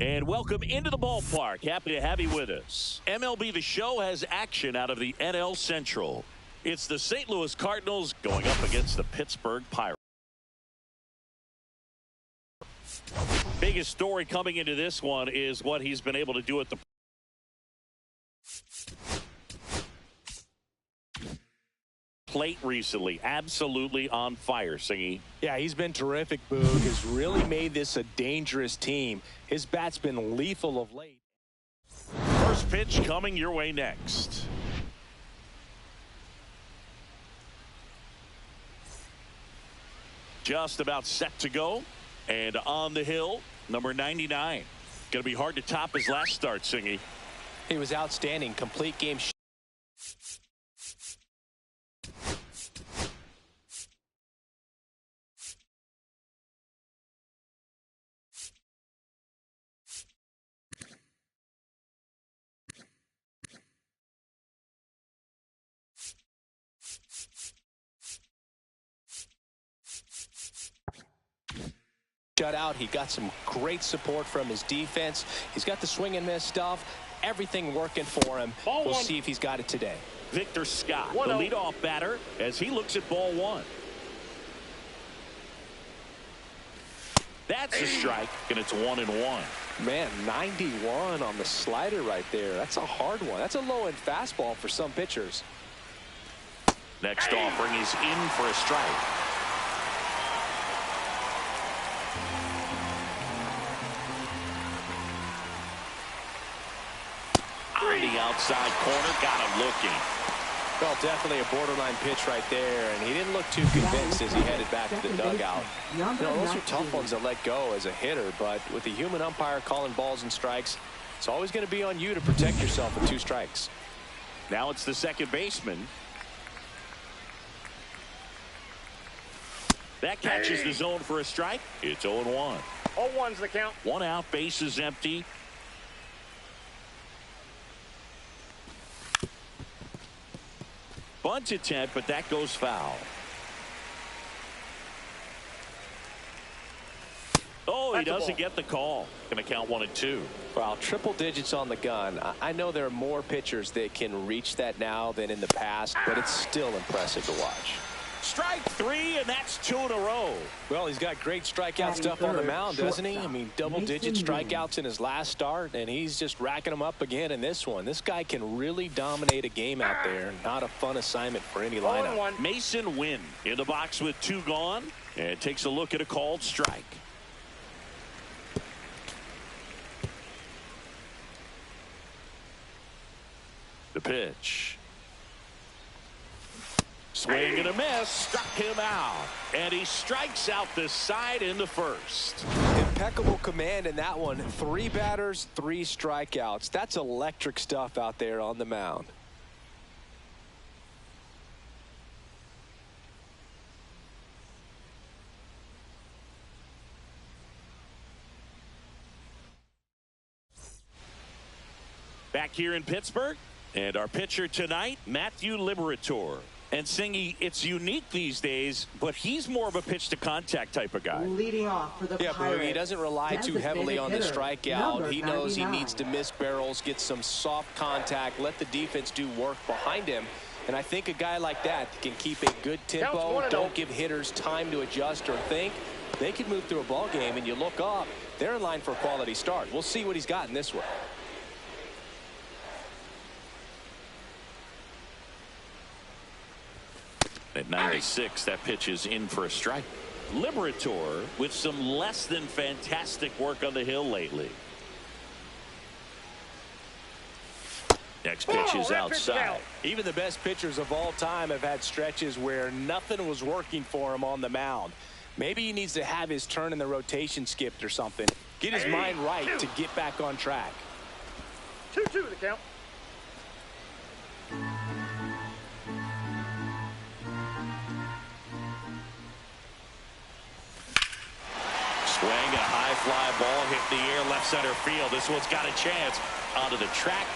And welcome into the ballpark. Happy to have you with us. MLB The Show has action out of the NL Central. It's the St. Louis Cardinals going up against the Pittsburgh Pirates. Biggest story coming into this one is what he's been able to do at the plate recently. Absolutely on fire, Singy. Yeah, he's been terrific, Boog. Has really made this a dangerous team. His bat's been lethal of late. First pitch coming your way next. Just about set to go. And on the hill, number 99. Going to be hard to top his last start, Singy. He was outstanding. Complete game. Shutout. He got some great support from his defense. He's got the swing and miss stuff. Everything working for him. We'll see if he's got it today. Victor Scott, the leadoff batter, as he looks at ball one. That's a strike, and it's 1-1. Man, 91 on the slider right there. That's a hard one. That's a low-end fastball for some pitchers. Next offering is in for a strike. On the outside corner, got him looking. Well, definitely a borderline pitch right there, and he didn't look too convinced as he headed back to the dugout. You know, those are tough ones to let go as a hitter, but with the human umpire calling balls and strikes, it's always going to be on you to protect yourself with 2 strikes. Now it's the second baseman. That catches the zone for a strike. It's 0-1. 0-1's the count. 1 out, base is empty. Bunt attempt, but that goes foul. Oh, he doesn't get the call. Going to count 1 and 2. Wow, triple digits on the gun. I know there are more pitchers that can reach that now than in the past, but it's still impressive to watch. Strike 3, and that's 2 in a row. Well, he's got great strikeout stuff on the mound, doesn't he? I mean, double-digit strikeouts in his last start, and he's just racking them up again in this one. This guy can really dominate a game out there. Not a fun assignment for any lineup. Mason Wynn in the box with 2 gone, and takes a look at a called strike. The pitch. Swing and a miss, struck him out, and he strikes out the side in the first. Impeccable command in that one. 3 batters, 3 strikeouts. That's electric stuff out there on the mound. Back here in Pittsburgh, and our pitcher tonight, Matthew Liberator. And Singy, it's unique these days, but he's more of a pitch-to-contact type of guy. Leading off for the Pirates. He doesn't rely too heavily on the strikeout. He knows he needs to miss barrels, get some soft contact, let the defense do work behind him. And I think a guy like that can keep a good tempo, don't give hitters time to adjust or think. They can move through a ball game, and you look up, they're in line for a quality start. We'll see what he's got in this one. At 96, that pitch is in for a strike. Liberator with some less than fantastic work on the hill lately. Next pitch is outside. Even the best pitchers of all time have had stretches where nothing was working for him on the mound. Maybe he needs to have his turn in the rotation skipped or something. Get his mind right to get back on track. 2-2 the count. Swing and a high fly ball hit in the air, left center field. This one's got a chance onto the track,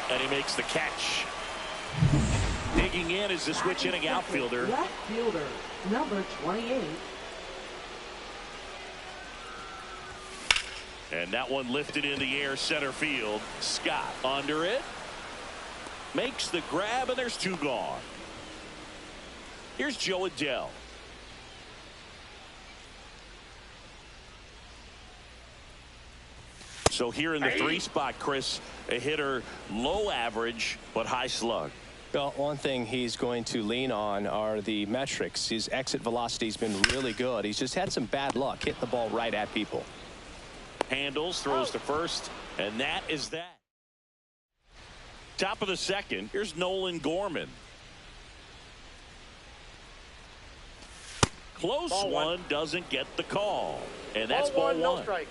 and he makes the catch. Digging in is the switch hitting outfielder. Left fielder, number 28. And that one lifted in the air, center field. Scott under it. Makes the grab, and there's two gone. Here's Joe Adell. So here in the 3 spot, Chris, a hitter low average but high slug. Well, one thing he's going to lean on are the metrics. His exit velocity has been really good. He's just had some bad luck hitting the ball right at people. Handles, throws to first, and that is that. Top of the second, here's Nolan Gorman. Close one, doesn't get the call, and that's ball one. No strikes.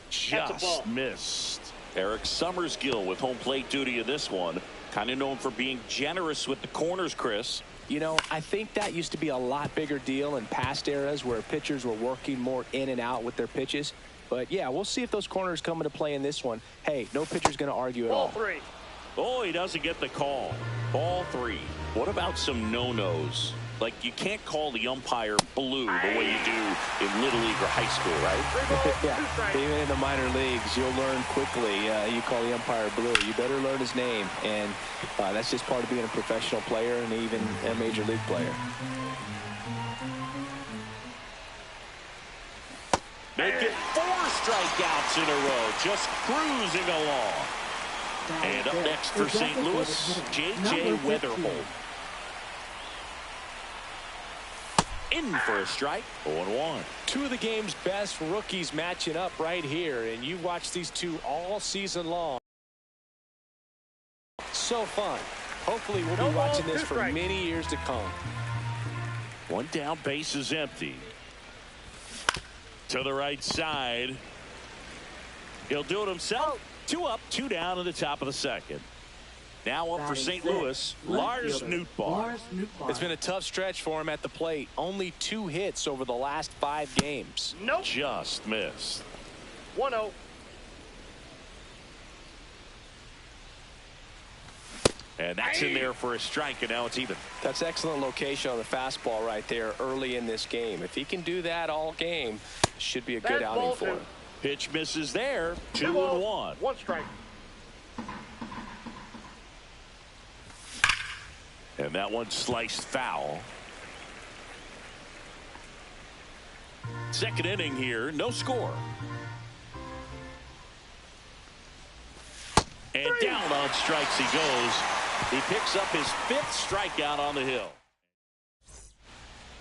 Just missed. Eric Summersgill with home plate duty in this one. Kind of known for being generous with the corners, Chris. You know, I think that used to be a lot bigger deal in past eras where pitchers were working more in and out with their pitches. But, yeah, we'll see if those corners come into play in this one. Hey, no pitcher's going to argue at all. Ball 3. Oh, he doesn't get the call. Ball 3. What about some no-nos? Like, you can't call the umpire blue the way you do in Little League or high school, right? Yeah, even in the minor leagues, you'll learn quickly. You call the umpire blue. You better learn his name. And that's just part of being a professional player and even a major league player. Make it 4 strikeouts in a row, just cruising along. And up next for St. Louis, J.J. Weatherholt. In for a strike, 0-1. Two of the game's best rookies matching up right here, and you watch these two all season long. So fun. Hopefully we'll be watching this for many years to come. One down, base is empty. To the right side. He'll do it himself. 2 up, 2 down in the top of the second. Now up for St. Louis, Lars Nootbaar. It's been a tough stretch for him at the plate. Only 2 hits over the last 5 games. Nope. Just missed. 1-0. And that's in there for a strike, and now it's even. That's excellent location on the fastball right there early in this game. If he can do that all game, it should be a good outing for him. Pitch misses there. 2-1. 1 strike. And that one sliced foul. Second inning here, no score. And down on strikes he goes. He picks up his 5th strikeout on the hill.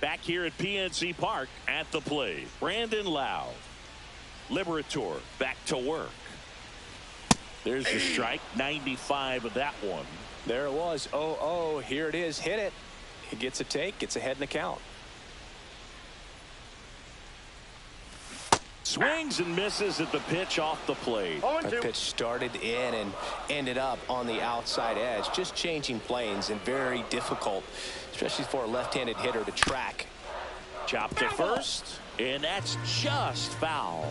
Back here at PNC Park at the plate, Brandon Lowe. Liberator back to work. There's the strike, 95 of that one. There it was. 0-0. Here it is. Hit it. He gets a take. Gets ahead in the count. Swings and misses at the pitch off the plate. That pitch started in and ended up on the outside edge. Just changing planes and very difficult, especially for a left-handed hitter to track. Chop to first, and that's just foul.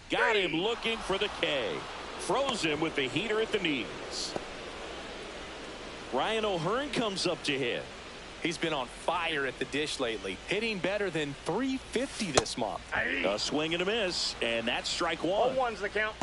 Got him looking for the K. Froze him with the heater at the knees. Ryan O'Hearn comes up to hit. He's been on fire at the dish lately, hitting better than .350 this month. A swing and a miss, and that's strike 1. 0-1's the count.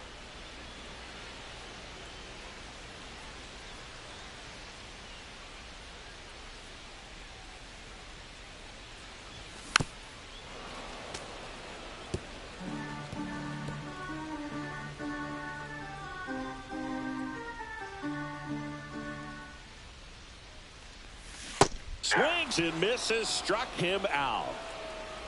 Swings and misses, struck him out.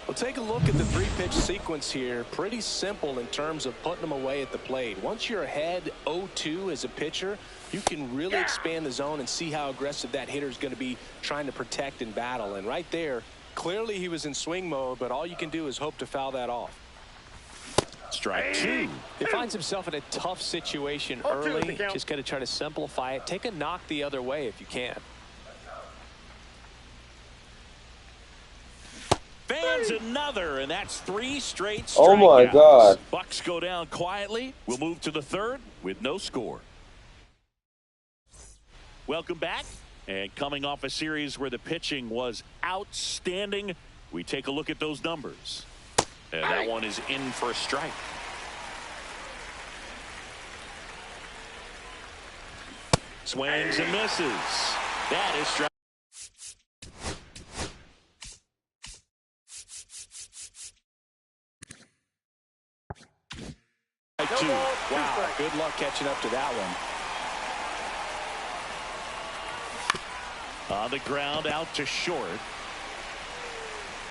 Well, take a look at the 3-pitch sequence here. Pretty simple in terms of putting them away at the plate. Once you're ahead 0-2 as a pitcher, you can really expand the zone and see how aggressive that hitter is going to be trying to protect and battle. And right there, clearly he was in swing mode, but all you can do is hope to foul that off. Strike two. He finds himself in a tough situation early. Just got to try to simplify it. Take a knock the other way if you can. Fans another, and that's 3 straight strikeouts. Oh my God. Bucks go down quietly. We'll move to the third with no score. Welcome back. And coming off a series where the pitching was outstanding, we take a look at those numbers. And that one is in for a strike. Swings and misses. That is strike. Wow, good luck catching up to that one. On the ground, out to short.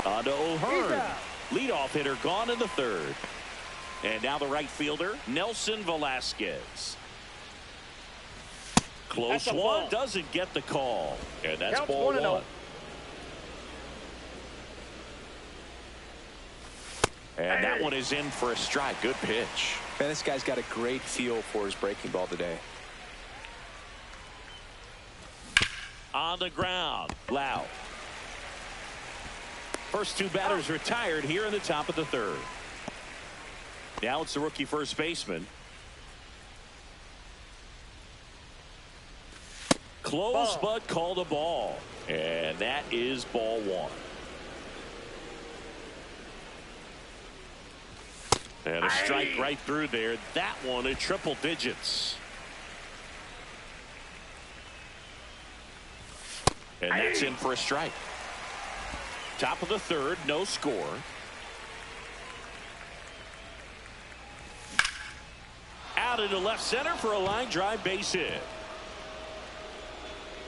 On to O'Hearn. Leadoff hitter gone in the third. And now the right fielder, Nelson Velasquez. Close one, doesn't get the call. And that's ball one. And that one is in for a strike. Good pitch. Man, this guy's got a great feel for his breaking ball today. On the ground, Lau. First 2 batters retired here in the top of the third. Now it's the rookie first baseman. Close, but called a ball. And that is ball one. And a strike right through there. That one at triple digits. And that's in for a strike. Top of the third, no score. Out into left center for a line drive base hit.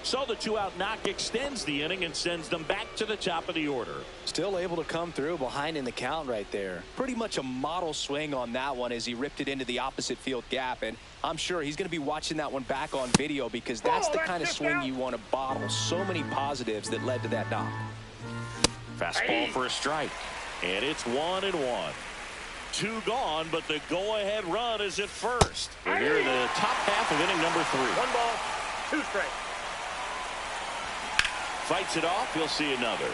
So the 2-out knock extends the inning and sends them back to the top of the order. Still able to come through behind in the count right there. Pretty much a model swing on that one as he ripped it into the opposite field gap. And I'm sure he's going to be watching that one back on video because that's the kind of swing you want to bottle. So many positives that led to that knock. Fastball for a strike. And it's 1-1. 2 gone, but the go-ahead run is at first. We're here in the top half of inning number 3. 1 ball, 2 strikes. Fights it off. He'll see another.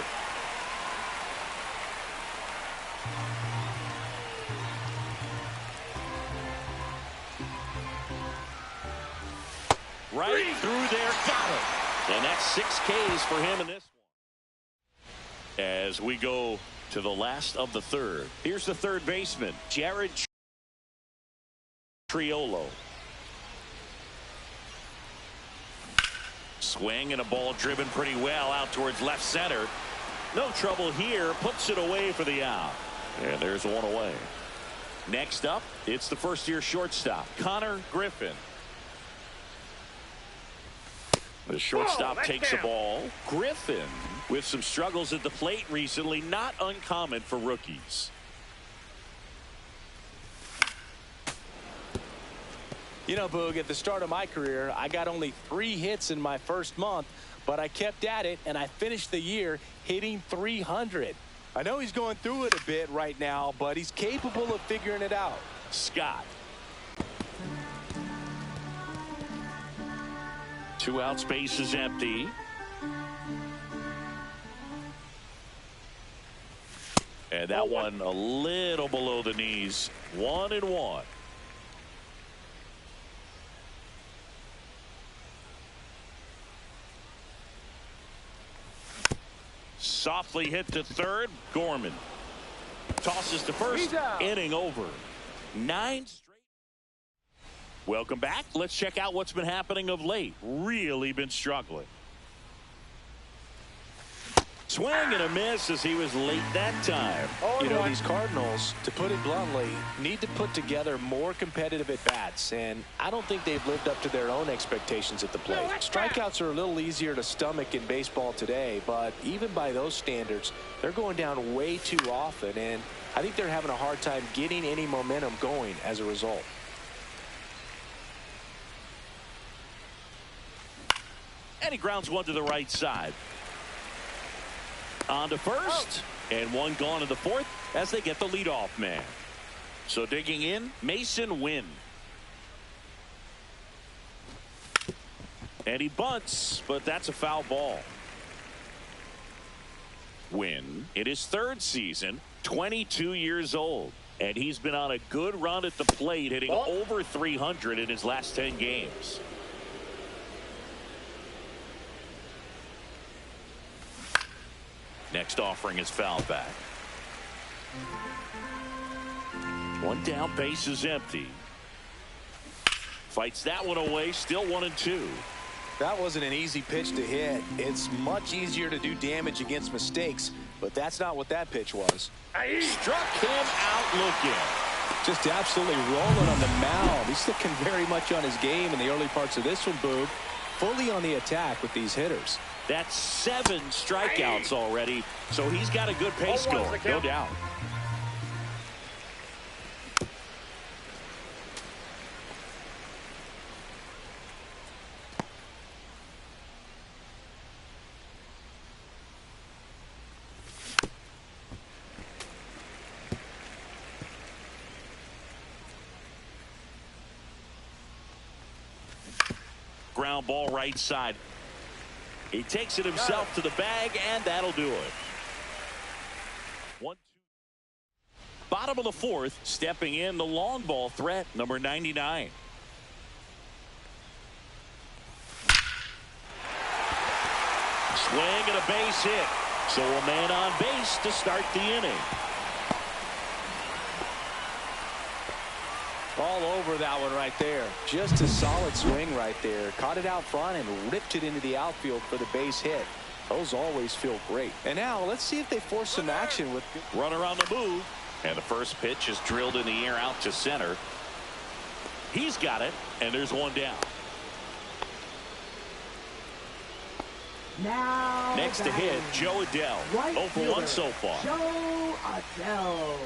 Right through there. Got it. And that's 6 Ks for him in this one. As we go to the last of the third. Here's the third baseman, Jared Triolo. Swing and a ball driven pretty well out towards left center. No trouble here. Puts it away for the out. And there's one away. Next up, it's the first-year shortstop, Connor Griffin. The shortstop takes the ball. Griffin with some struggles at the plate recently. Not uncommon for rookies. You know, Boog, at the start of my career, I got only 3 hits in my first month, but I kept at it, and I finished the year hitting 300. I know he's going through it a bit right now, but he's capable of figuring it out. Scott. 2 out, space is empty. And that one a little below the knees. 1-1. Softly hit to third. Gorman tosses to first. Inning over. 9 straight. Welcome back. Let's check out what's been happening of late. Really been struggling. Swing and a miss as he was late that time. You know, these Cardinals, to put it bluntly, need to put together more competitive at-bats, and I don't think they've lived up to their own expectations at the plate. Strikeouts are a little easier to stomach in baseball today, but even by those standards, they're going down way too often, and I think they're having a hard time getting any momentum going as a result. And he grounds one to the right side. On to first, and one gone in the fourth as they get the leadoff man. So digging in, Mason Wynn. And he bunts, but that's a foul ball. Wynn, in his third season, 22 years old. And he's been on a good run at the plate, hitting over 300 in his last 10 games. Next offering is foul back. One down, base is empty. Fights that one away, still 1-2. That wasn't an easy pitch to hit. It's much easier to do damage against mistakes, but that's not what that pitch was. Struck him out looking. Just absolutely rolling on the mound. He's looking very much on his game in the early parts of this one, Boog. Fully on the attack with these hitters. That's 7 strikeouts already, so he's got a good pace going, no doubt. Ground ball right side. He takes it himself to the bag, and that'll do it. 1-2. Bottom of the fourth, stepping in the long ball threat, number 99. Swing and a base hit. So a man on base to start the inning. All over that one right there. Just a solid swing right there. Caught it out front and ripped it into the outfield for the base hit. Those always feel great. And now let's see if they force some action with runner on the move. And the first pitch is drilled in the air out to center. He's got it, and there's one down. Now next to hit, Joe Adele. Right 0 for 1 so far. Joe Adele.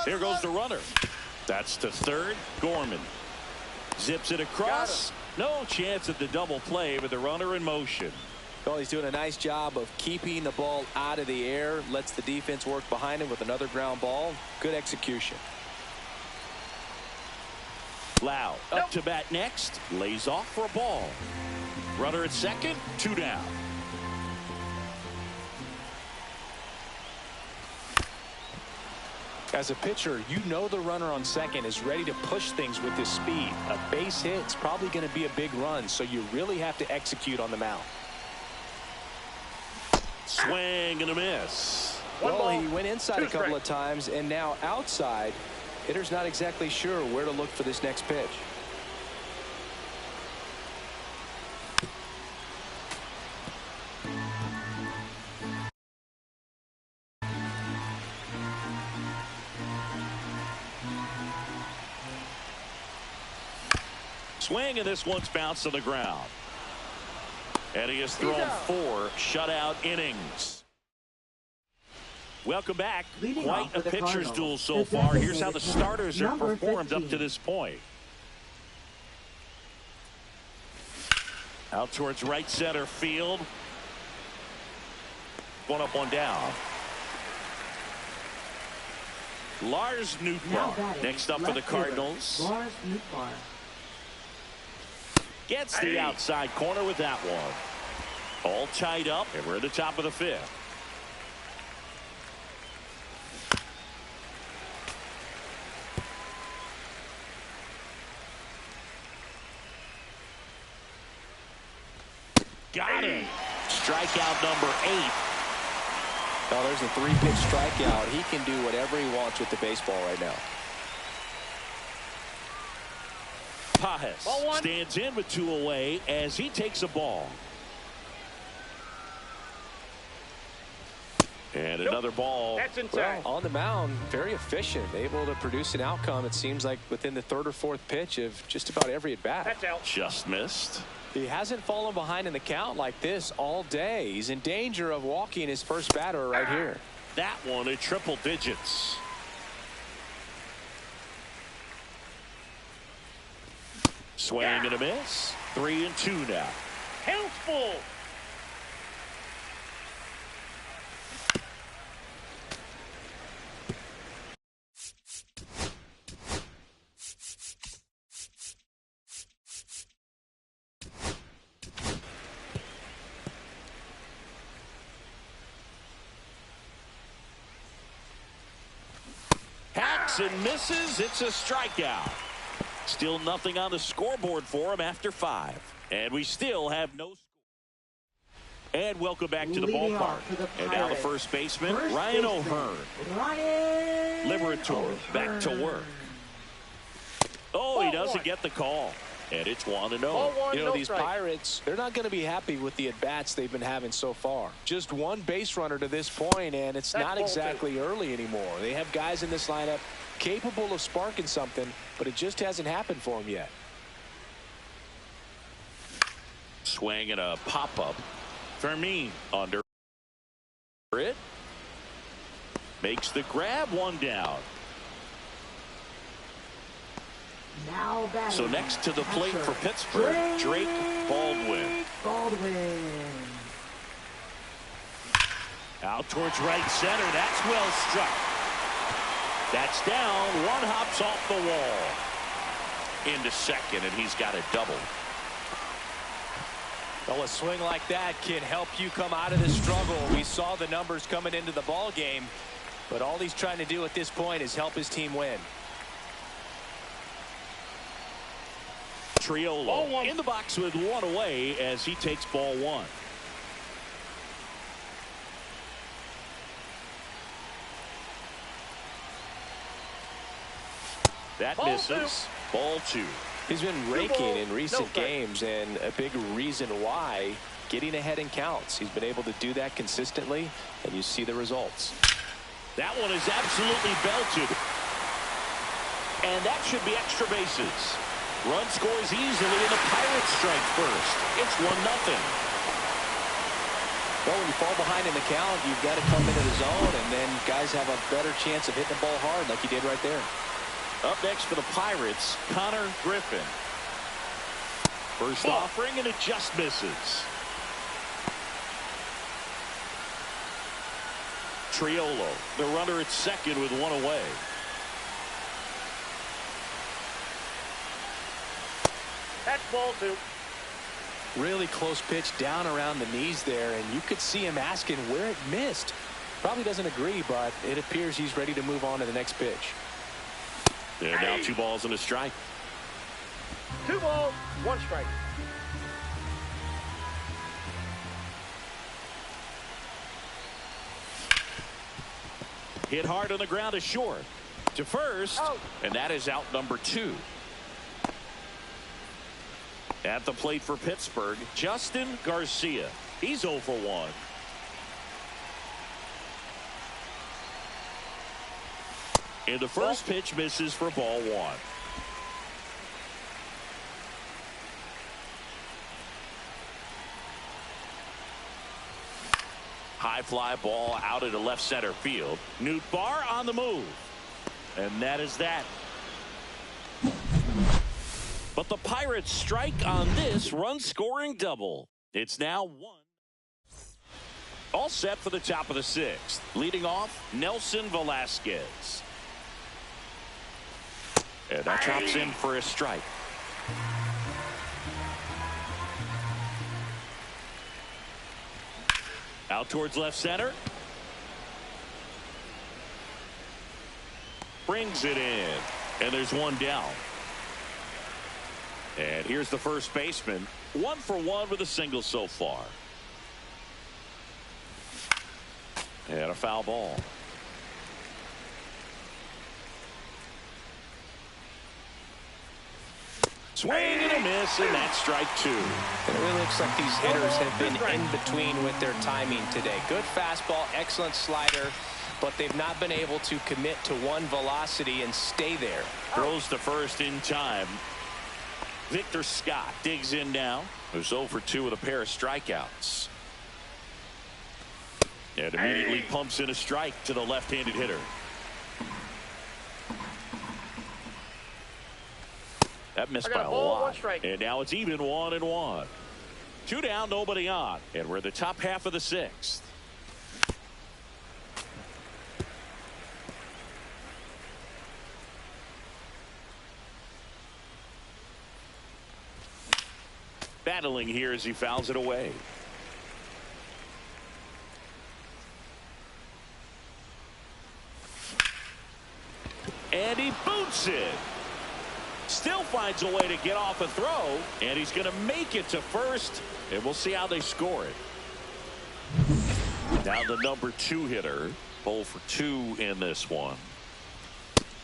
There goes the runner. That's to third. Gorman zips it across. No chance at the double play with the runner in motion. Well, he's doing a nice job of keeping the ball out of the air. Lets the defense work behind him with another ground ball. Good execution. Lau up to bat next. Lays off for a ball. Runner at second. 2 down. As a pitcher, you know the runner on second is ready to push things with his speed. A base hit's probably going to be a big run, so you really have to execute on the mound. Swing and a miss. Well, he went inside a couple of times, and now outside. Hitter's not exactly sure where to look for this next pitch. Swing, and this one's bounced to the ground. And he has thrown 4 shutout innings. Welcome back. Quite a pitcher's duel so far. Here's how the starters have performed up to this point. Out towards right center field. One up, one down. Lars Nootbaar next up for the Cardinals. Lars Nootbaar. Gets the outside corner with that one. All tied up, and we're at the top of the 5th. Got him. Strikeout number 8. Oh, there's a 3-pitch strikeout. He can do whatever he wants with the baseball right now. Pajes stands in with 2 away as he takes a ball. And another ball. That's inside. Well, on the mound, very efficient, able to produce an outcome, it seems like, within the 3rd or 4th pitch of just about every at-bat. That's out. Just missed. He hasn't fallen behind in the count like this all day. He's in danger of walking his first batter right here. That one at triple digits. Swing and a miss. 3-2 now. Count full. Swings and misses. It's a strikeout. Still nothing on the scoreboard for him after 5. And we still have no score. And welcome back to the ballpark. And now the first baseman, Ryan O'Hearn. Liberator back to work. Oh, he doesn't get the call. And it's 1-0. You know, these Pirates, they're not going to be happy with the at-bats they've been having so far. Just one base runner to this point, and it's not exactly early anymore. They have guys in this lineup capable of sparking something, but it just hasn't happened for them yet. Swing and a pop-up. Fermin under it. Makes the grab, 1 down. So next to the plate for Pittsburgh, Drake Baldwin. Out towards right center. That's well struck. That's down. 1 hops off the wall. Into second, and he's got a double. Well, a swing like that can help you come out of this struggle. We saw the numbers coming into the ball game, but all he's trying to do at this point is help his team win. Triolo in the box with 1 away as he takes ball 1. That misses. Ball 2. He's been raking in recent games, and a big reason why, getting ahead in counts. He's been able to do that consistently, and you see the results. That one is absolutely belted. And that should be extra bases. Run scores easily, and the Pirates strike first. It's 1-0. Well, when you fall behind in the count, you've got to come into the zone, and then guys have a better chance of hitting the ball hard like you did right there. Up next for the Pirates, Connor Griffin. First offering, and it just misses. Triolo, the runner at second with 1 away. That's ball 2. Really close pitch down around the knees there, and you could see him asking where it missed. Probably doesn't agree, but it appears he's ready to move on to the next pitch. And now 2 balls and a strike. 2 balls, 1 strike. Hit hard on the ground to short. To first. And that is out number 2. At the plate for Pittsburgh, Justin Garcia. He's 0 for 1. And the first pitch misses for ball 1. High fly ball out into left center field. Newt Barr on the move. And that is that. But the Pirates strike on this run-scoring double. It's now 1. All set for the top of the 6th. Leading off, Nelson Velasquez. And that drops in for a strike. Out towards left center. Brings it in. And there's 1 down. And here's the first baseman. 1 for 1 with a single so far. And a foul ball. Swing and a miss, and that's strike 2. It really looks like these hitters have been in between with their timing today. Good fastball, excellent slider, but they've not been able to commit to one velocity and stay there. Throws to first in time. Victor Scott digs in now. Who's 0 for 2 with a pair of strikeouts. And immediately pumps in a strike to the left-handed hitter. That missed by a lot. And now it's even 1-1. 2 down, nobody on. And we're in the top half of the 6th. Battling here as he fouls it away. Shoots it. Still finds a way to get off a throw. And he's going to make it to first. And we'll see how they score it. Now the number 2 hitter. 0 for 2 in this one.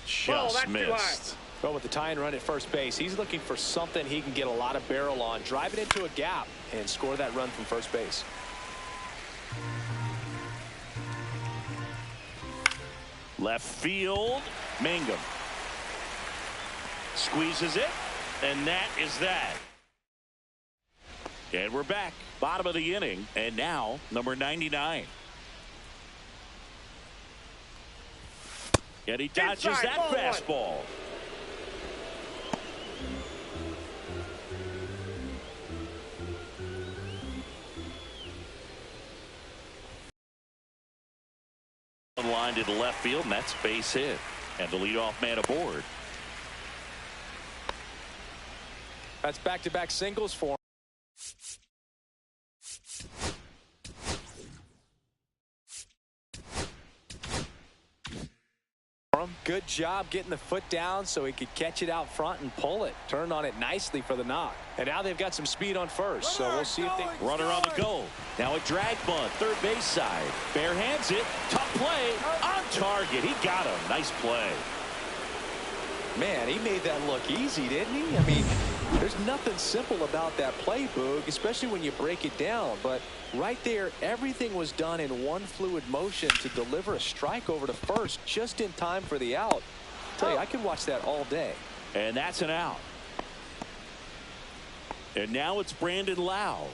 Just missed. Well, with the tying run at first base, he's looking for something he can get a lot of barrel on, drive it into a gap, and score that run from first base. Left field, Mangum squeezes it, and that is that. And we're back, bottom of the inning, and now number 99. And he dodges that fastball. Line to the left field, and that's base hit. And the leadoff man aboard. That's back-to-back singles for him. Good job getting the foot down so he could catch it out front and pull it. Turned on it nicely for the knock. And now they've got some speed on first, so we'll see if they... Runner on the goal. Now a drag bunt, third base side. Bare hands it. Tough play. On target. He got him. Nice play. Man, he made that look easy, didn't he? I mean, there's nothing simple about that play, Boog, especially when you break it down. But right there, everything was done in one fluid motion to deliver a strike over to first just in time for the out. I'll tell you, I could watch that all day. And that's an out. And now it's Brandon Lau.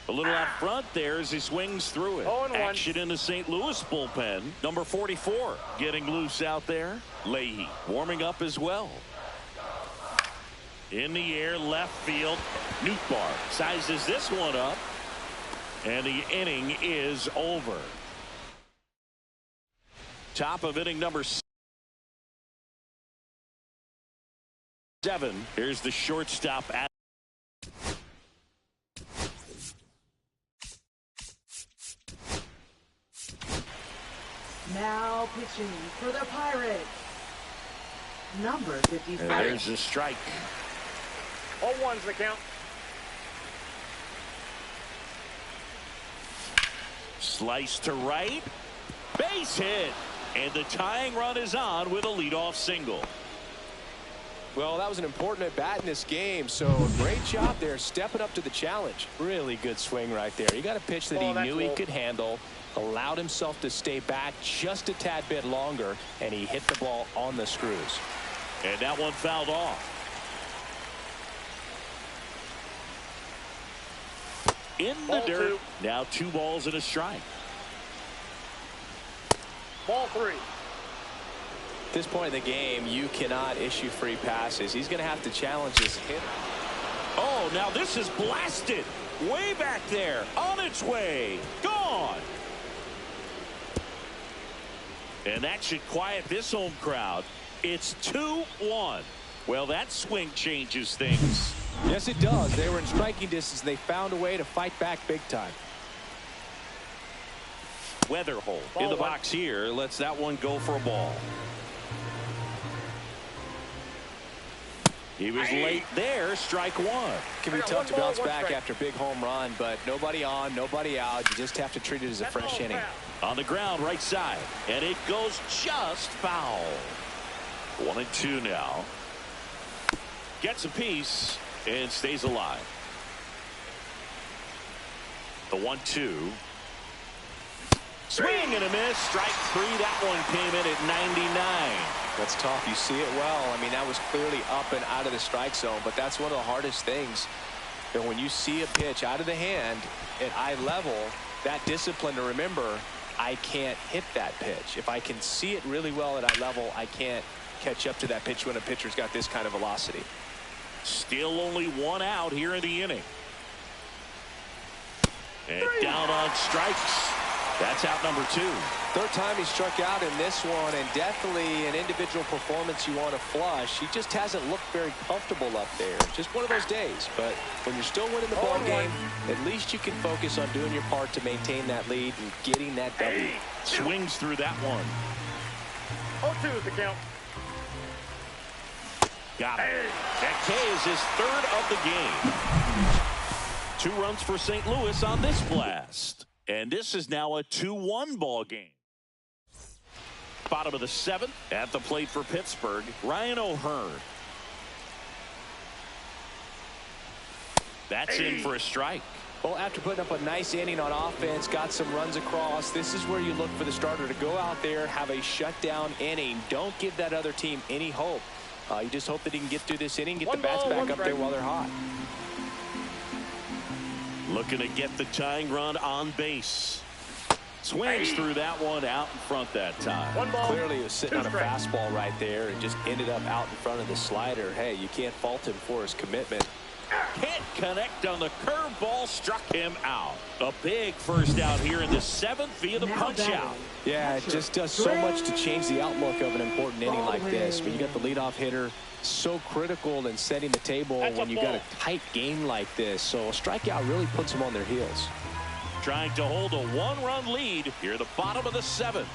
A little out front there as he swings through it. Action in the St. Louis bullpen. Number 44 getting loose out there. Leahy warming up as well. In the air, left field. Nootbaar sizes this one up. And the inning is over. Top of inning number 7. Here's the shortstop at now pitching for the Pirates, number 55. And there's the strike. 0-1's the count. Slice to right. Base hit. And the tying run is on with a leadoff single. Well, that was an important at bat in this game, so great job there stepping up to the challenge. Really good swing right there. He got a pitch that he knew he could handle, allowed himself to stay back just a tad bit longer, and he hit the ball on the screws. And that one fouled off. In the dirt. Now 2 balls and a strike. Ball 3. At this point in the game, you cannot issue free passes. He's going to have to challenge this hitter. Oh, now this is blasted. Way back there. On its way. Gone. And that should quiet this home crowd. It's 2-1. Well, that swing changes things. Yes, it does. They were in striking distance. They found a way to fight back big time. Weatherholt in the box here. Lets that one go for a ball. He was late there. Strike 1. Can be tough to bounce back after a big home run, but nobody on, nobody out. You just have to treat it as a fresh inning. On the ground, right side, and it goes just foul. 1-2 now. Gets a piece and stays alive. The 1-2. Swing and a miss. Strike 3. That one came in at 99. That's tough. You see it well. I mean, that was clearly up and out of the strike zone, but that's one of the hardest things. And when you see a pitch out of the hand at eye level, that discipline to remember, I can't hit that pitch. If I can see it really well at eye level, I can't catch up to that pitch when a pitcher's got this kind of velocity. Still only 1 out here in the inning. And down on strikes. That's out number 2. Third time he struck out in this one, and definitely an individual performance you want to flush. He just hasn't looked very comfortable up there. Just one of those days. But when you're still winning the ball game, at least you can focus on doing your part to maintain that lead and getting that W. Swings through that one. 0-2 is the count. Got it. That K is his third of the game. 2 runs for St. Louis on this blast. And this is now a 2-1 ball game. Bottom of the 7th, at the plate for Pittsburgh, Ryan O'Hearn. That's in for a strike. Well, after putting up a nice inning on offense, got some runs across, this is where you look for the starter to go out there, have a shutdown inning. Don't give that other team any hope. You just hope that he can get through this inning, get the bats back up there while they're hot. Looking to get the tying run on base. Swings through that one, out in front that time. Clearly he was sitting on a fastball right there and just ended up out in front of the slider. Hey, you can't fault him for his commitment. Can't connect on the curveball, struck him out. A big first out here in the 7th via the punch out. Yeah, it just does so much to change the outlook of an important inning like this. When you got the leadoff hitter, so critical in setting the table when you got a tight game like this. So a strikeout really puts them on their heels. Trying to hold a 1-run lead here at the bottom of the 7th.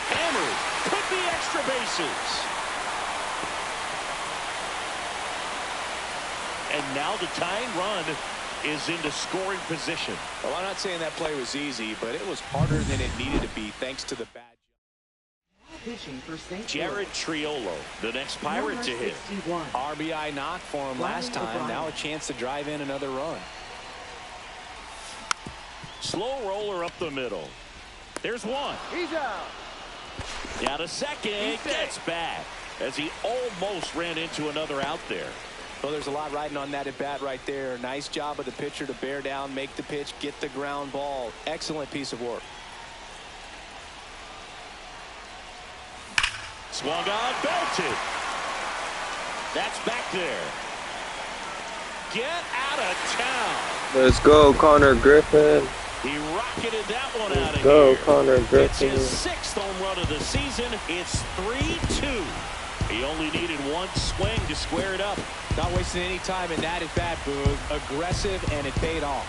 Hammered. Could be extra bases. And now the tying run is into scoring position. Well, I'm not saying that play was easy, but it was harder than it needed to be thanks to the bad job. Pitching for St. Jared Triolo, the next Pirate to hit. RBI knock for him last time. Now a chance to drive in another run. Slow roller up the middle. There's one. He's out. Down to second. Gets back as he almost ran into another out there. Well, there's a lot riding on that at bat right there. Nice job of the pitcher to bear down, make the pitch, get the ground ball. Excellent piece of work. Swung on, belted. That's back there. Get out of town. Let's go, Connor Griffin. He rocketed that one out of Go, here. Connor Griffin. It's his 6th home run of the season. It's 3-2. He only needed one swing to square it up. Not wasting any time in that at bat, Boog. Aggressive, and it paid off.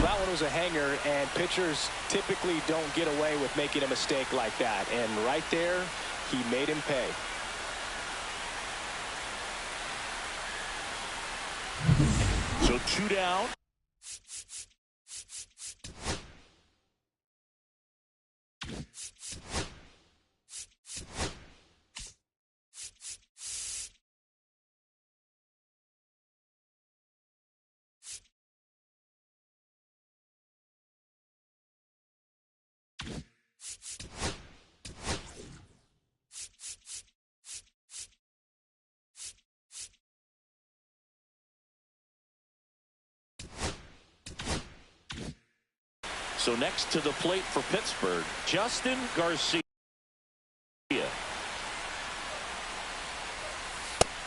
That one was a hanger, and pitchers typically don't get away with making a mistake like that. And right there, he made him pay. So 2 down. So next to the plate for Pittsburgh, Justin Garcia.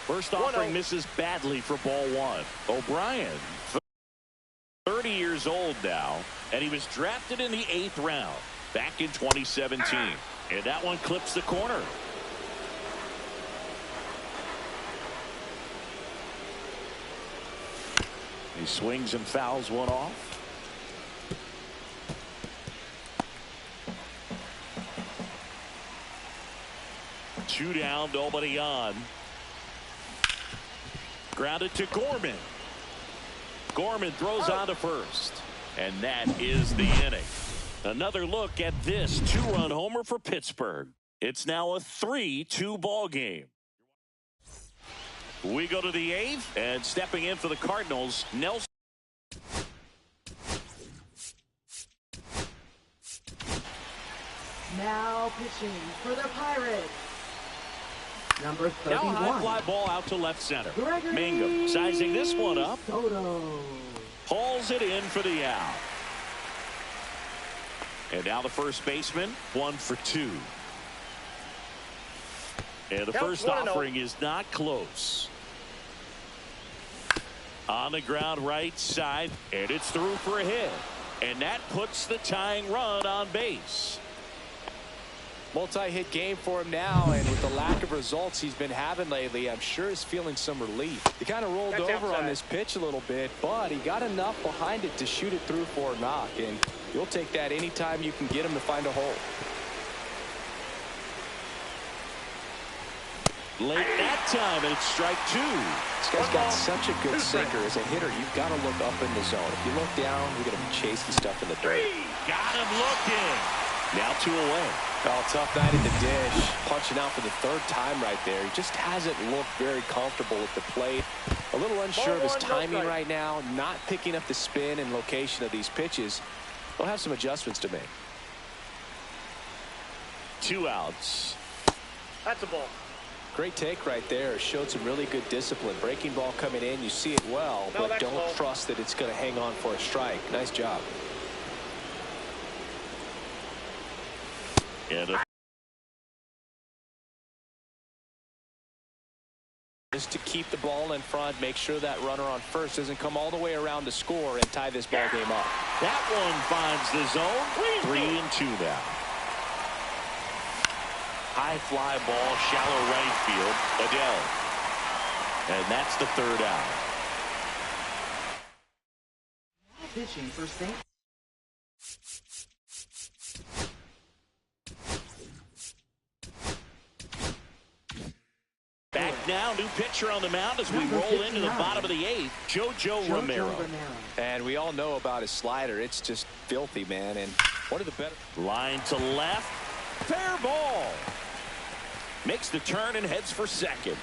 First offering misses badly for ball 1. O'Brien, 30 years old now, and he was drafted in the 8th round back in 2017. And that one clips the corner. He swings and fouls one off. Two down, nobody on. Grounded to Gorman. Gorman throws on to first. And that is the inning. Another look at this 2-run homer for Pittsburgh. It's now a 3-2 ball game. We go to the 8th, and stepping in for the Cardinals, Nelson. Now pitching for the Pirates. Number 31. Now a high fly ball out to left center. Gregory Mangum sizing this one up. Soto. Hauls it in for the out. And now the first baseman, 1 for 2. And the first offering is not close. On the ground right side, and it's through for a hit. And that puts the tying run on base. Multi-hit game for him now, and with the lack of results he's been having lately, I'm sure he's feeling some relief. He kind of rolled over on this pitch a little bit, but he got enough behind it to shoot it through for a knock, and you'll take that anytime you can get him to find a hole. Late that time, and it's strike two. This guy's got such a good sinker. As a hitter, you've got to look up in the zone. If you look down, you're going to be chasing stuff in the dirt. Got him looking. Now 2 away. Oh, tough night at the dish. Punching out for the 3rd time right there. He just hasn't looked very comfortable at the plate. A little unsure of his timing right now. Not picking up the spin and location of these pitches. He'll have some adjustments to make. 2 outs. That's a ball. Great take right there. Showed some really good discipline. Breaking ball coming in. You see it well, but don't trust that it's going to hang on for a strike. Nice job. And just to keep the ball in front, make sure that runner on first doesn't come all the way around to score and tie this ball game up. That one finds the zone. 3-2 now. High fly ball, shallow right field. Adele. And that's the 3rd out. Pitching for Saints. Back now, new pitcher on the mound as we roll into the bottom of the 8th, Jojo Romero. And we all know about his slider. It's just filthy, man. And one of the better. Line to left. Fair ball. Makes the turn and heads for second.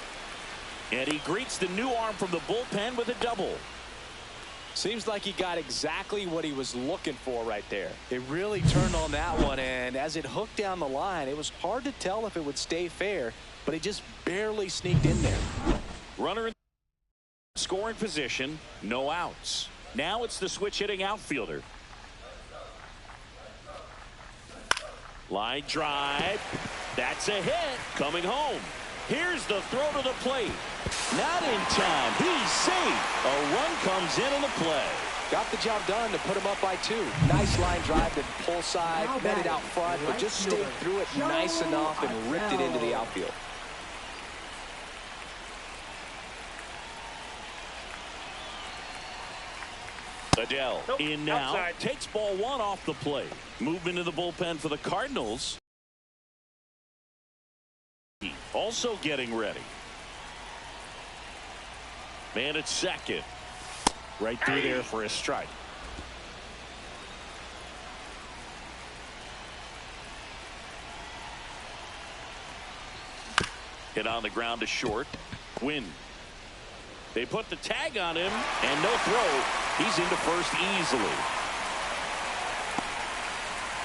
And he greets the new arm from the bullpen with a double. Seems like he got exactly what he was looking for right there. It really turned on that one, and as it hooked down the line, it was hard to tell if it would stay fair, but it just barely sneaked in there. Runner in scoring position, no outs. Now it's the switch hitting outfielder. Line drive. That's a hit. Coming home. Here's the throw to the plate. Not in time. He's safe. A run comes in the play. Got the job done to put him up by 2. Nice line drive to pull side, met it out front, but just stayed through it nice enough and ripped it into the outfield. Adele in now. Outside. Takes ball 1 off the plate. Movement in the bullpen for the Cardinals. Also getting ready. Man at second. Right through there for a strike. Hit on the ground to short. Win. They put the tag on him and no throw. He's into first easily.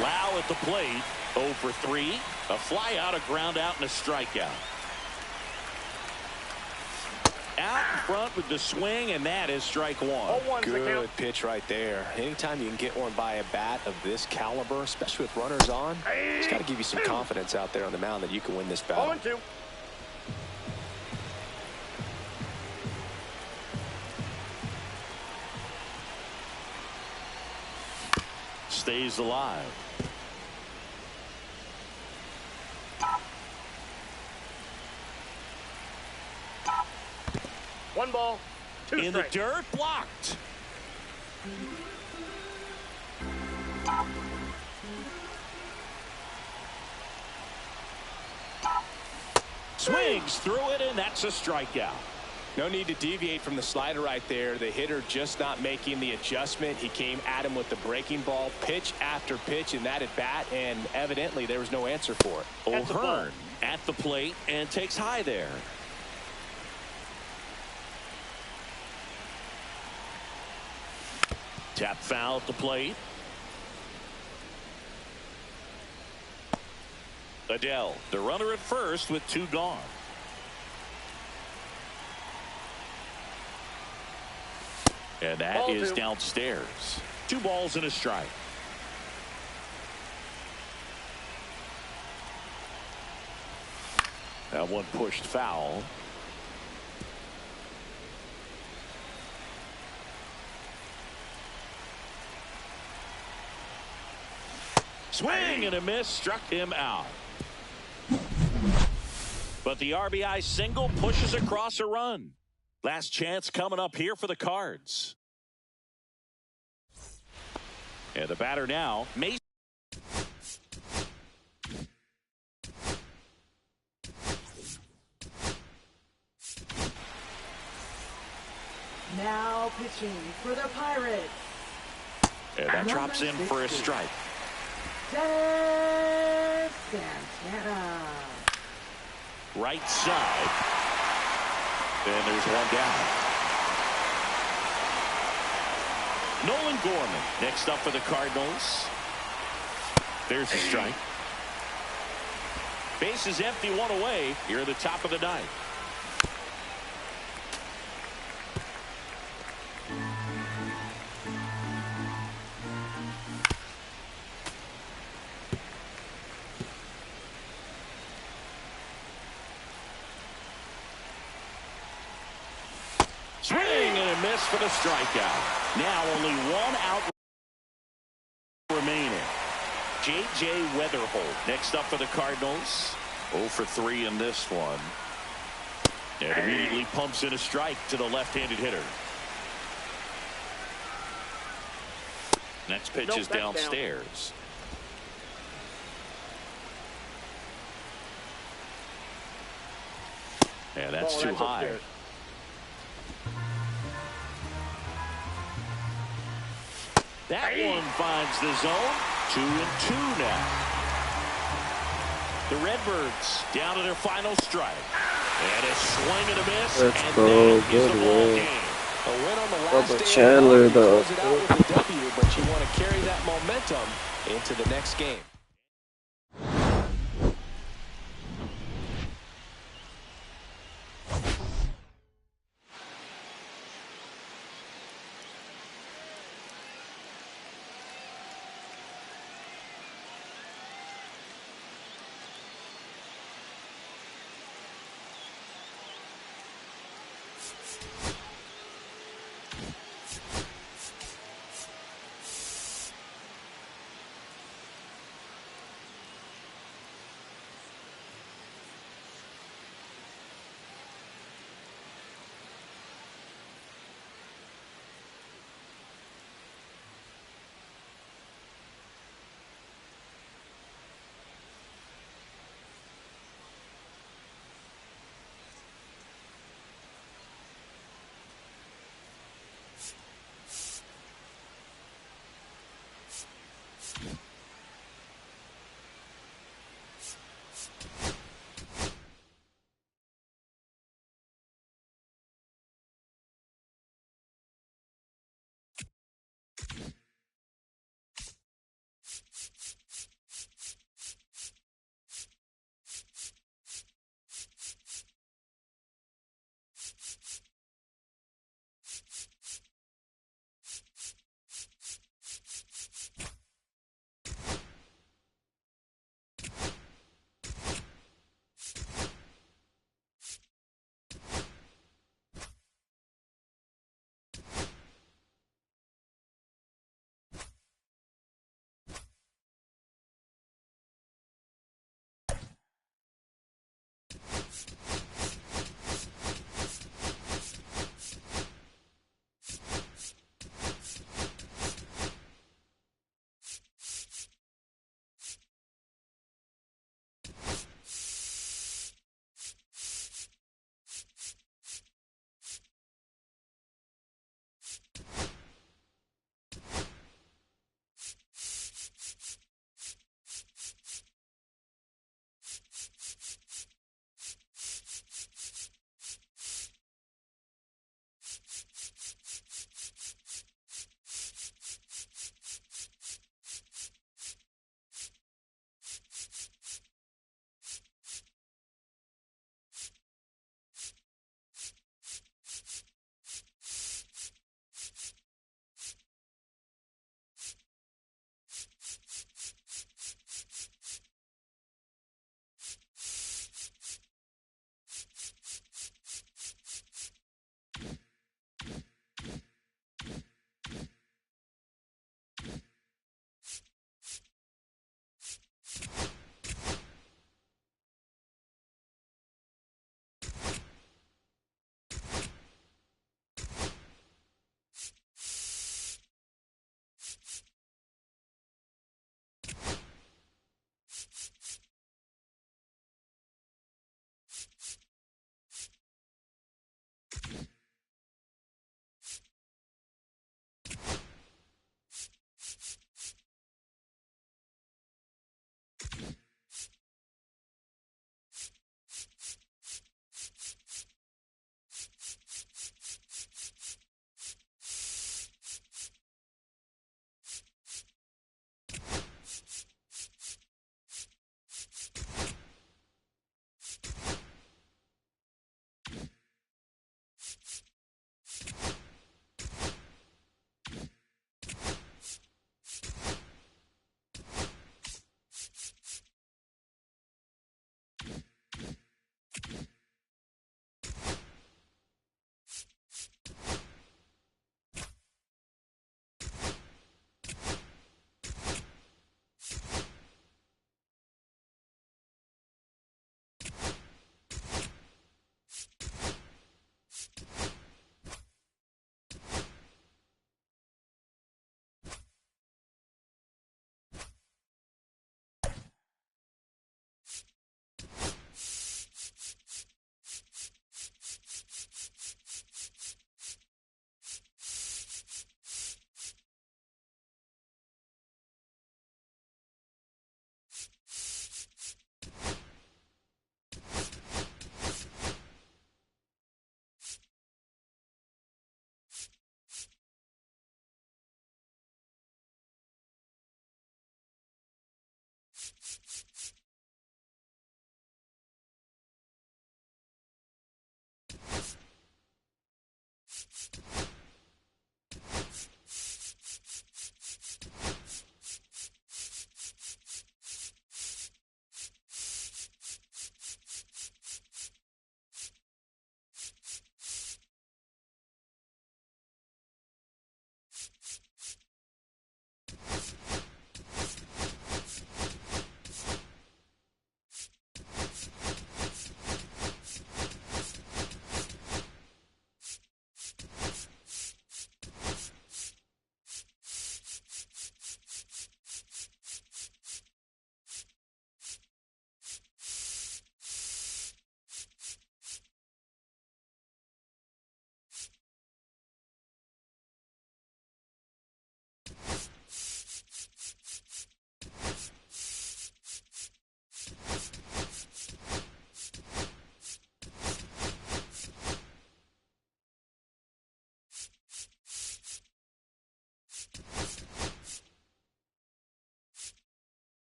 Lau at the plate. 0 for 3. A fly out, a ground out, and a strikeout. Out in front with the swing, and that is strike 1. Good pitch right there. Anytime you can get one by a bat of this caliber, especially with runners on, it's got to give you some confidence out there on the mound that you can win this battle. 0-2. Stays alive. One ball, 2 in strikes. The dirt, blocked. Swings through it, and that's a strikeout. No need to deviate from the slider right there. The hitter just not making the adjustment. He came at him with the breaking ball, pitch after pitch in that at bat, and evidently there was no answer for it. O'Hearn at the plate and takes high there. Tap foul at the plate. Adele, the runner at first with 2 gone. And that Ball is 2. downstairs. 2 balls and a strike. That one pushed foul. Swing and a miss, struck him out. But the RBI single pushes across a run. Last chance coming up here for the Cards. And the batter now, Mason. Now pitching for the Pirates. And that drops in for a strike. Santana. Right side. And there's one down. Nolan Gorman next up for the Cardinals. There's the strike. Base is empty, one away here at the top of the ninth. Swing and a miss for the strikeout. Now only one out remaining. J.J. Weatherholt next up for the Cardinals. 0 for 3 in this one. And immediately pumps in a strike to the left-handed hitter. Next pitch is downstairs. And that's too high. Upstairs. That one finds the zone. 2-2 now. The Redbirds down to their final strike. And a swing and a miss. Let's go. Good win. A win on the last Bubba day Chandler, of the though. close it out with a W, but you want to carry that momentum into the next game.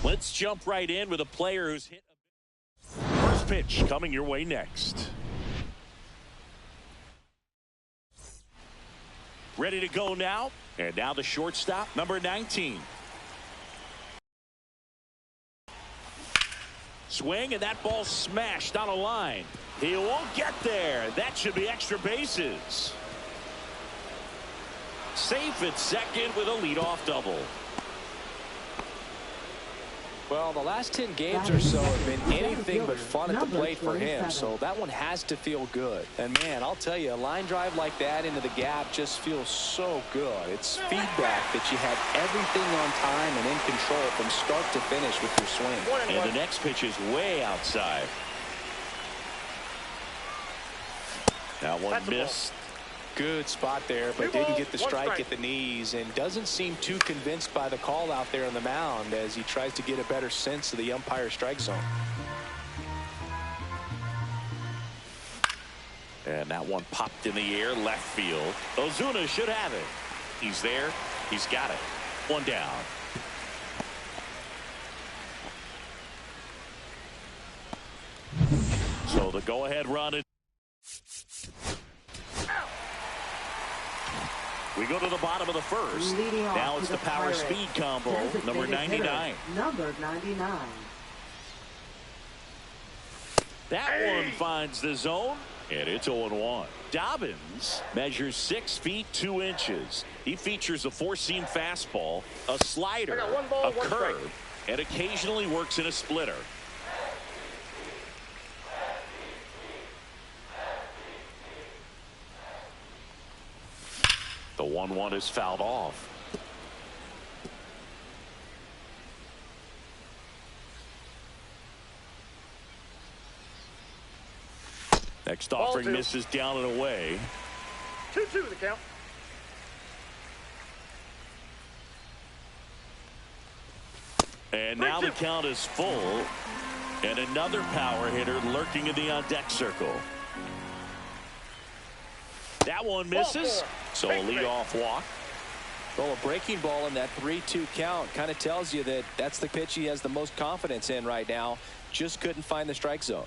Let's jump right in with a player who's hit. First pitch coming your way next. Ready to go now. And now the shortstop, number 19. Swing, and that ball smashed on a line. He won't get there. That should be extra bases. Safe at second with a leadoff double. Well, the last 10 games or so have been anything but fun at the plate for him, so that one has to feel good. And, man, I'll tell you, a line drive like that into the gap just feels so good. It's feedback that you had everything on time and in control from start to finish with your swing. And the next pitch is way outside. That one missed. Good spot there, but didn't get the strike at the knees, and doesn't seem too convinced by the call out there on the mound as he tries to get a better sense of the umpire strike zone. And that one popped in the air, left field. Ozuna should have it. He's there. He's got it. One down. So the go-ahead run is. We go to the bottom of the first. Now it's the power speed combo, number 99. Number 99. That one finds the zone, and it's 0-1. Dobbins measures 6 feet 2 inches. He features a four-seam fastball, a slider, a curve, and occasionally works in a splitter. The 1-1 is fouled off. Next offering misses down and away. 2-2 the count. And now the count is full. And another power hitter lurking in the on-deck circle. That one misses, so a leadoff walk. Well, a breaking ball in that 3-2 count kind of tells you that that's the pitch he has the most confidence in right now. Just couldn't find the strike zone.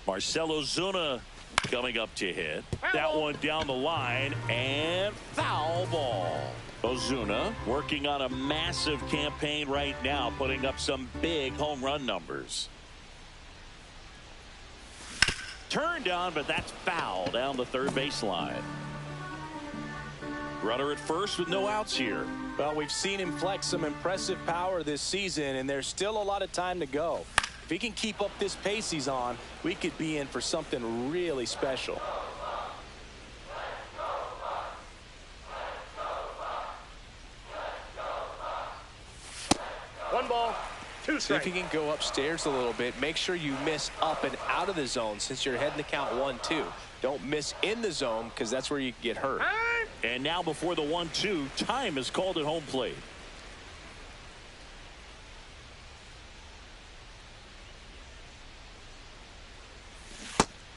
Marcell Ozuna coming up to hit. That one down the line, and foul ball. Ozuna working on a massive campaign right now, putting up some big home run numbers. Turned on, but that's foul down the third baseline. Runner at first with no outs here. Well, we've seen him flex some impressive power this season, and there's still a lot of time to go. If he can keep up this pace he's on, we could be in for something really special. 2 See if straight. you can go upstairs a little bit. Make sure you miss up and out of the zone since you're heading to count 1-2. Don't miss in the zone because that's where you get hurt. And now before the 1-2, time is called at home plate.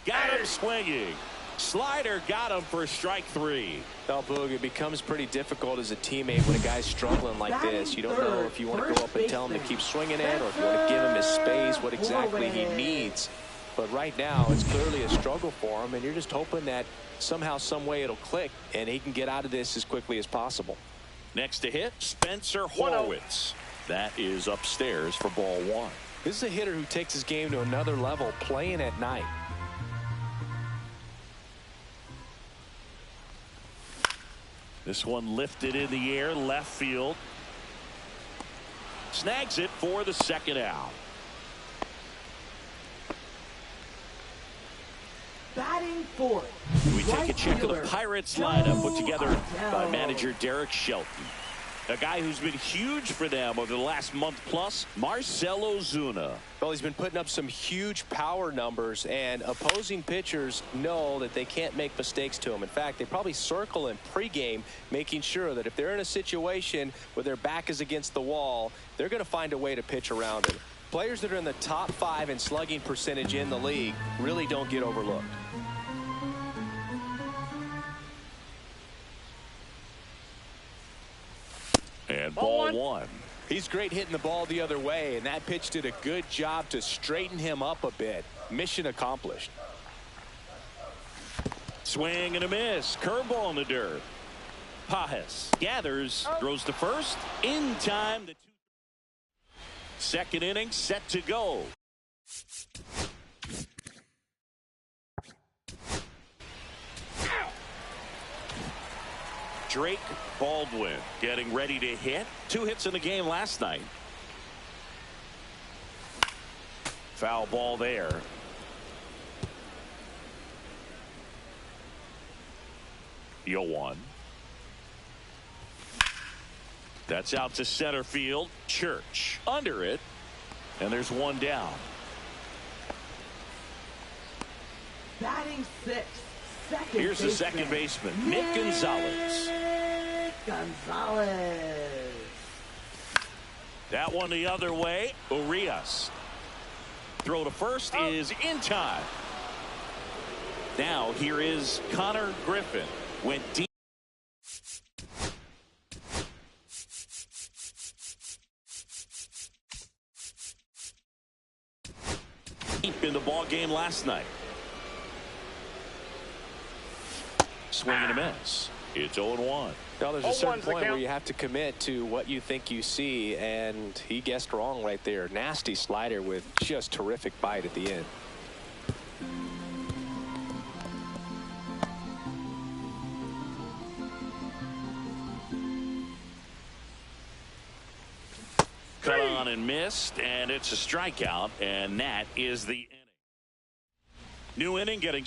Got him swinging. Slider got him for strike 3. Well, Boog, it becomes pretty difficult as a teammate when a guy's struggling like this. You don't know if you want to go up and tell him to keep swinging it or if you want to give him his space, what exactly he needs. But right now, it's clearly a struggle for him, and you're just hoping that somehow, some way it'll click, and he can get out of this as quickly as possible. Next to hit, Spencer Horwitz. That is upstairs for ball 1. This is a hitter who takes his game to another level, playing at night. This one lifted in the air, left field. Snags it for the second out. Batting fourth. We take a check of the Pirates lineup put together by manager Derek Shelton. A guy who's been huge for them over the last month plus, Marcell Ozuna. Well, he's been putting up some huge power numbers, and opposing pitchers know that they can't make mistakes to him. In fact, they probably circle him pregame, making sure that if they're in a situation where their back is against the wall, they're going to find a way to pitch around him. Players that are in the top 5 in slugging percentage in the league really don't get overlooked. And ball 1. He's great hitting the ball the other way, and that pitch did a good job to straighten him up a bit. Mission accomplished. Swing and a miss. Curveball in the dirt. Pajes gathers, throws to first. In time. The second inning set to go. Drake Baldwin getting ready to hit. 2 hits in the game last night. Foul ball there. Yo 1. That's out to center field. Church under it. And there's 1 down. Batting sixth. Here's the second baseman, Nick Gonzalez. That one the other way. Urias. Throw to first is in time. Now here is Connor Griffin. Went deep. Deep in the ball game last night. Swing and a miss. It's 0-1. Now there's a certain point where you have to commit to what you think you see, and he guessed wrong right there. Nasty slider with just terrific bite at the end. Cut on and missed, and it's a strikeout, and that is the inning. New inning getting.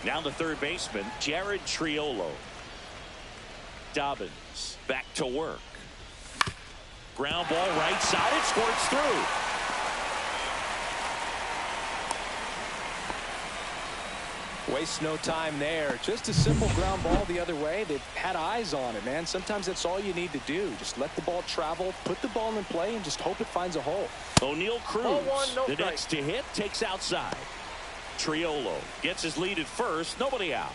Now the third baseman, Jared Triolo. Dobbins back to work. Ground ball right side. It squirts through. Waste no time there. Just a simple ground ball the other way. They've had eyes on it, man. Sometimes that's all you need to do. Just let the ball travel, put the ball in play, and just hope it finds a hole. O'Neal Cruz, the next to hit, takes outside. Triolo gets his lead at first. Nobody out.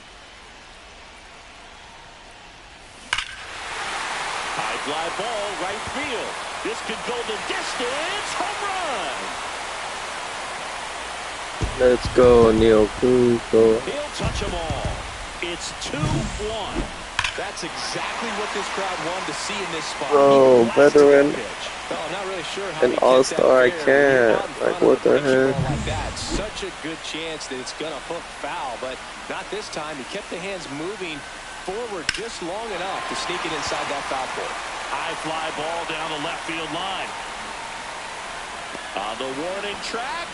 High fly ball, right field. This could go the distance. Home run. Let's go, O'Neal Cruz. Go. He'll touch them all. It's 2-1. That's exactly what this crowd wanted to see in this spot. Bro, veteran. Well, I'm not really sure how An all-star, I can't. Like, what the heck? Like that. Such a good chance that it's going to hook foul, but not this time. He kept the hands moving forward just long enough to sneak it inside that foul pole. High fly ball down the left field line. On the warning track,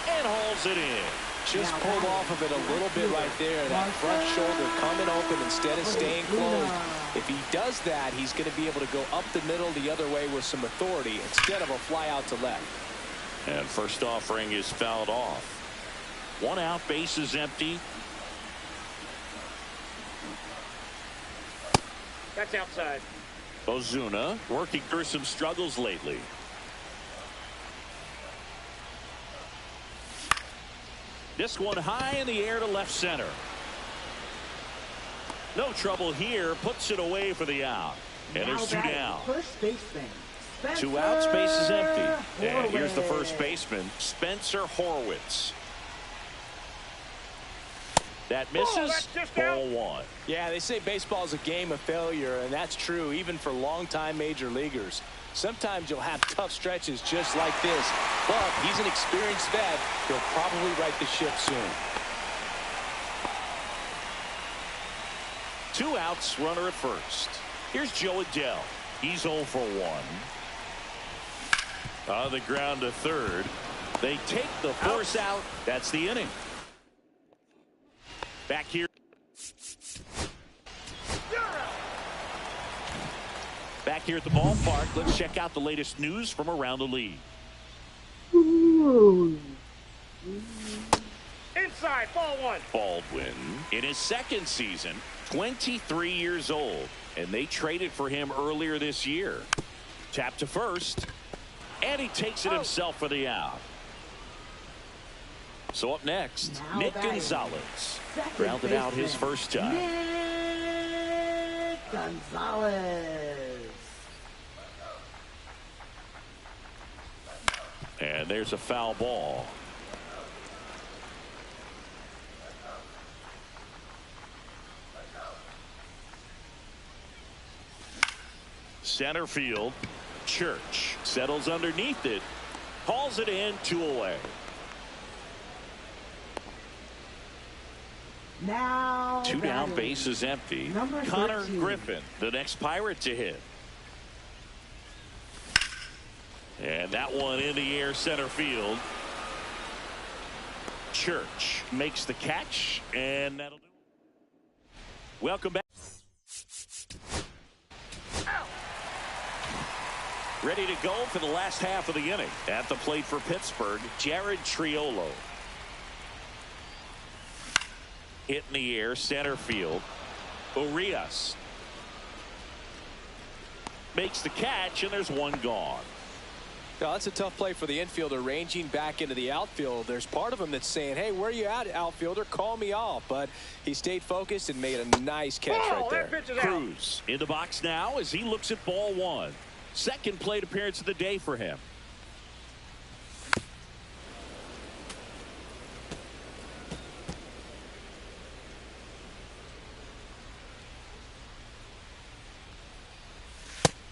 and hauls it in. Just pulled off of it a little bit right there. That front shoulder coming open instead of staying closed. If he does that, he's going to be able to go up the middle the other way with some authority instead of a fly out to left. And first offering is fouled off. 1 out, base is empty. That's outside. Ozuna working through some struggles lately. This one high in the air to left center. No trouble here. Puts it away for the out. And there's 2 down. First baseman. 2 outs, base is empty. And here's the first baseman, Spencer Horwitz. That misses. Ball 1. Yeah, they say baseball is a game of failure, and that's true even for longtime major leaguers. Sometimes you'll have tough stretches just like this, but he's an experienced vet. He'll probably right the ship soon. 2 outs, runner at first. Here's Joe Adell. He's 0 for 1. On the ground to third. They take the force out. That's the inning. Back here. Back here at the ballpark, let's check out the latest news from around the league. Inside, ball 1. Baldwin, in his 2nd season, 23 years old, and they traded for him earlier this year. Tap to first, and he takes it himself for the out. So up next, Now Nick batting. Gonzalez. Second Grounded out baseman, his first time. Nick Gonzalez. And there's a foul ball. Center field. Church settles underneath it. Calls it in, 2 away. Now 2 down, batting. base is empty. Number Connor 13. Griffin, the next Pirate to hit. And that one in the air, center field. Church makes the catch, and that'll do it. Welcome back. Ready to go for the last half of the inning. At the plate for Pittsburgh, Jared Triolo. Hit in the air, center field. Urias makes the catch, and there's 1 gone. Now, that's a tough play for the infielder ranging back into the outfield. There's part of him that's saying, hey, where are you at, outfielder? Call me off. But he stayed focused and made a nice catch right there. That pitch is out. Cruz in the box now as he looks at ball 1. 2nd plate appearance of the day for him.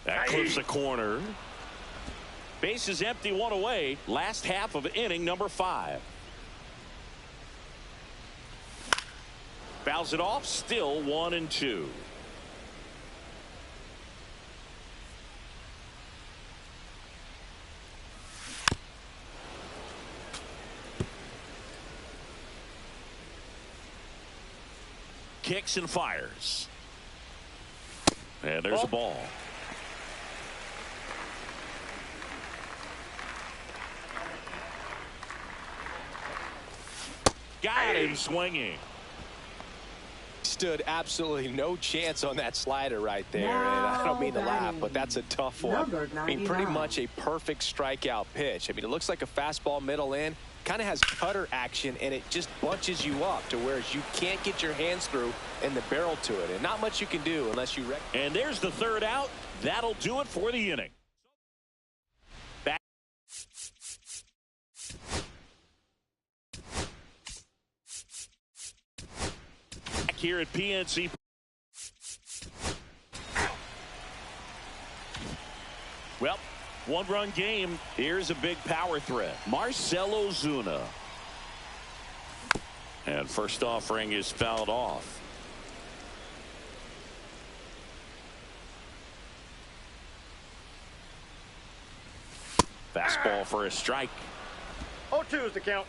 That clips the corner. Base is empty, 1 away. Last half of inning number 5. Fouls it off, still 1-2. Kicks and fires. And there's a ball. Got him swinging. Stood absolutely no chance on that slider right there. And I don't mean to laugh, but that's a tough one. I mean, pretty much a perfect strikeout pitch. I mean, it looks like a fastball middle in. Kind of has cutter action, and it just bunches you up to where you can't get your hands through and the barrel to it. And not much you can do unless you wreck. And there's the 3rd out. That'll do it for the inning. Back here at PNC. Well, 1-run game. Here's a big power threat. Marcell Ozuna. And first offering is fouled off. Fastball for a strike. 0-2 is the count.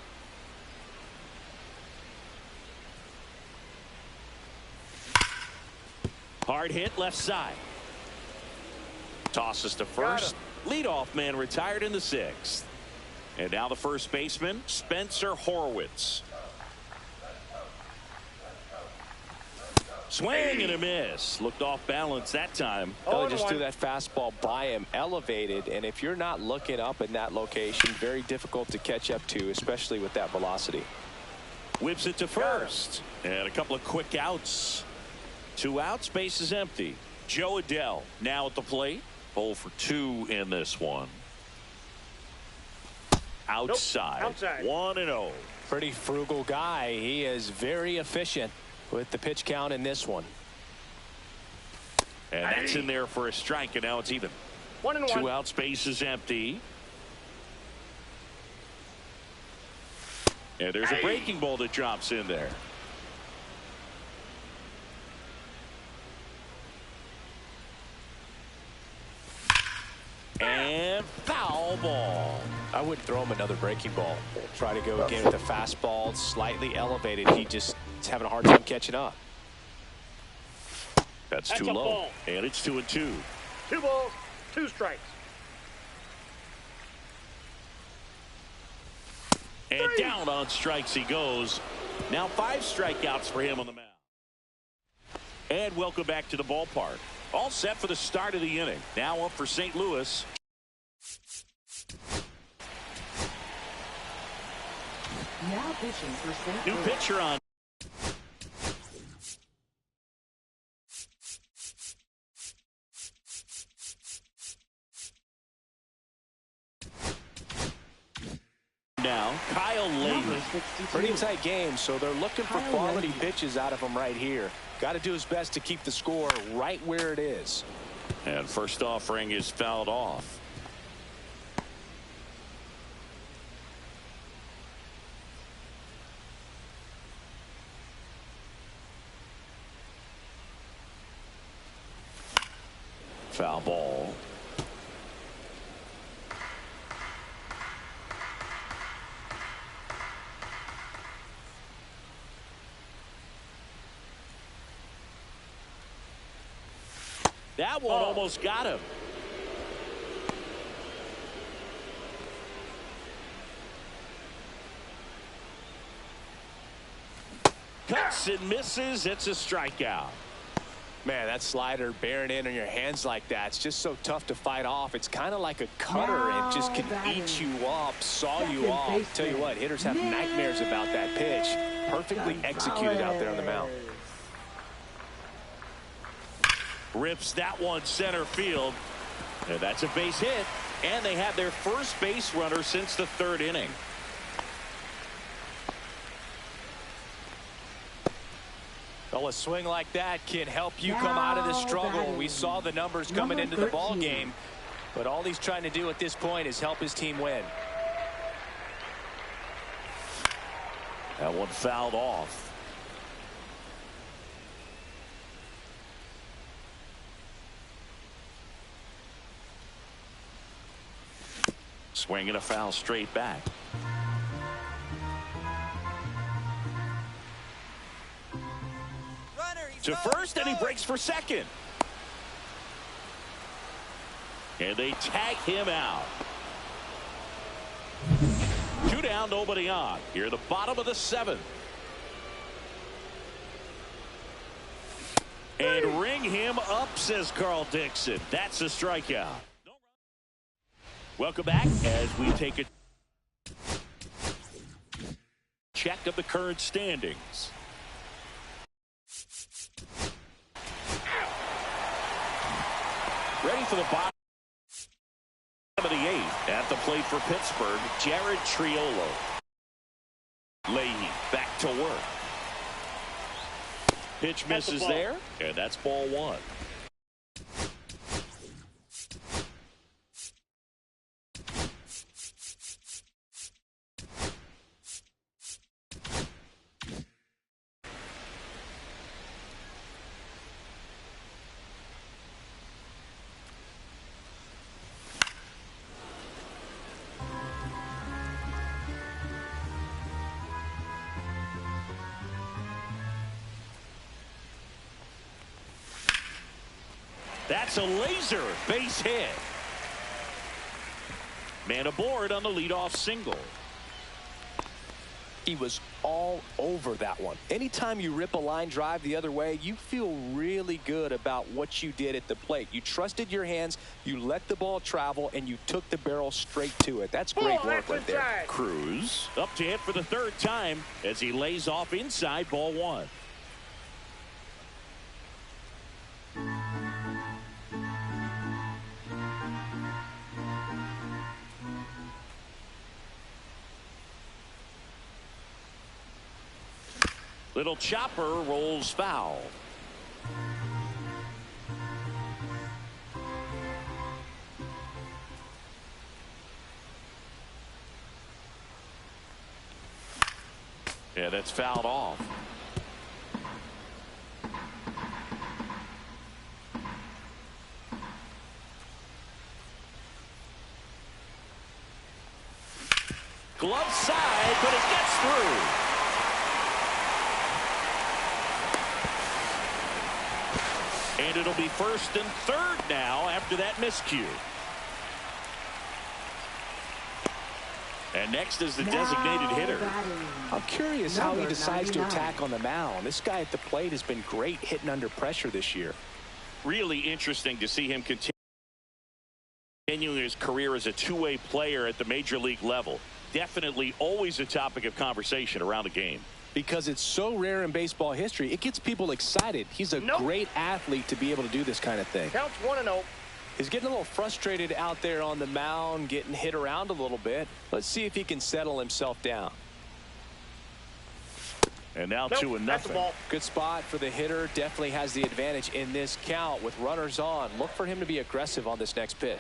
Hard hit left side. Tosses to first. Leadoff man retired in the 6th. And now the first baseman, Spencer Horwitz. Swing and a miss. Looked off balance that time. Oh, just threw that fastball by him, elevated, and if you're not looking up in that location, very difficult to catch up to, especially with that velocity. Whips it to first. And a couple of quick outs. 2 outs, base is empty. Joe Adell now at the plate. 0 for 2 in this one. Outside. Outside. 1-0. Pretty frugal guy. He is very efficient with the pitch count in this one. And that's in there for a strike, and now it's even. 1-1. 2 outs, base is empty. And there's a breaking ball that drops in there. And foul ball. I wouldn't throw him another breaking ball. Try to go again with a fastball, slightly elevated. He just is having a hard time catching up. That's too low. Ball. And it's 2-2. 2 balls, 2 strikes. And down on strikes he goes. Now 5 strikeouts for him on the mound. And welcome back to the ballpark. All set for the start of the inning. Now up for St. Louis. Now pitching for St. New Louis. pitcher on. Now Kyle Number Layton. 62. Pretty tight game, so they're looking for Kyle quality Layton. pitches out of him right here. Got to do his best to keep the score right where it is. And first offering is fouled off. Foul ball. That one almost got him. Cuts and misses. It's a strikeout. Man, that slider bearing in on your hands like that, it's just so tough to fight off. It's kind of like a cutter and just can eat you up, saw you off. Tell you what, hitters have nightmares about that pitch. Perfectly executed out there on the mound. Rips that one center field. And that's a base hit. And they have their first base runner since the 3rd inning. Well, a swing like that can help you come out of the struggle. We saw the numbers coming into the ball game, but all he's trying to do at this point is help his team win. That one fouled off. Swinging a foul straight back. To first, and he breaks for second. And they tag him out. 2 down, nobody on. Here at the bottom of the 7th. And ring him up, says Carl Dixon. That's a strikeout. Welcome back as we take a check of the current standings. Ready for the bottom of the 8th. At the plate for Pittsburgh, Jared Triolo. Leahy back to work. Pitch misses there, and that's ball 1. That's a laser base hit. Man aboard on the leadoff single. He was all over that one. Anytime you rip a line drive the other way, you feel really good about what you did at the plate. You trusted your hands, you let the ball travel, and you took the barrel straight to it. That's great work right there. Cruz up to hit for the third time as he lays off inside ball one. Little chopper rolls foul. Yeah, that's fouled off. Glove side, but it gets through. And it'll be first and third now after that miscue. And next is the designated hitter. I'm curious how he decides to attack on the mound. This guy at the plate has been great hitting under pressure this year. Really interesting to see him continuing his career as a two-way player at the major league level. Definitely always a topic of conversation around the game. Because it's so rare in baseball history, it gets people excited. He's a great athlete to be able to do this kind of thing. Counts 1-0. He's getting a little frustrated out there on the mound, getting hit around a little bit. Let's see if he can settle himself down. And now 2-0. Good spot for the hitter. Definitely has the advantage in this count with runners on. Look for him to be aggressive on this next pitch.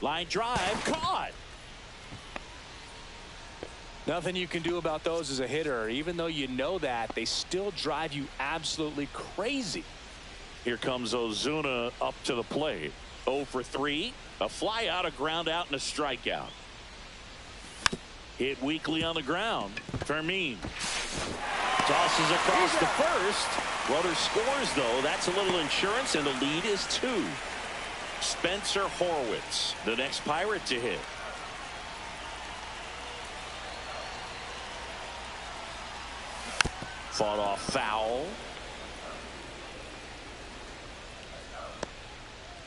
Line drive caught. Nothing you can do about those as a hitter. Even though you know that, they still drive you absolutely crazy. Here comes Ozuna up to the plate. 0 for 3. A fly out, a ground out, and a strikeout. Hit weakly on the ground. Fermin tosses across the first. Runner scores, though. That's a little insurance, and the lead is 2. Spencer Horwitz, the next Pirate to hit. Fought off foul.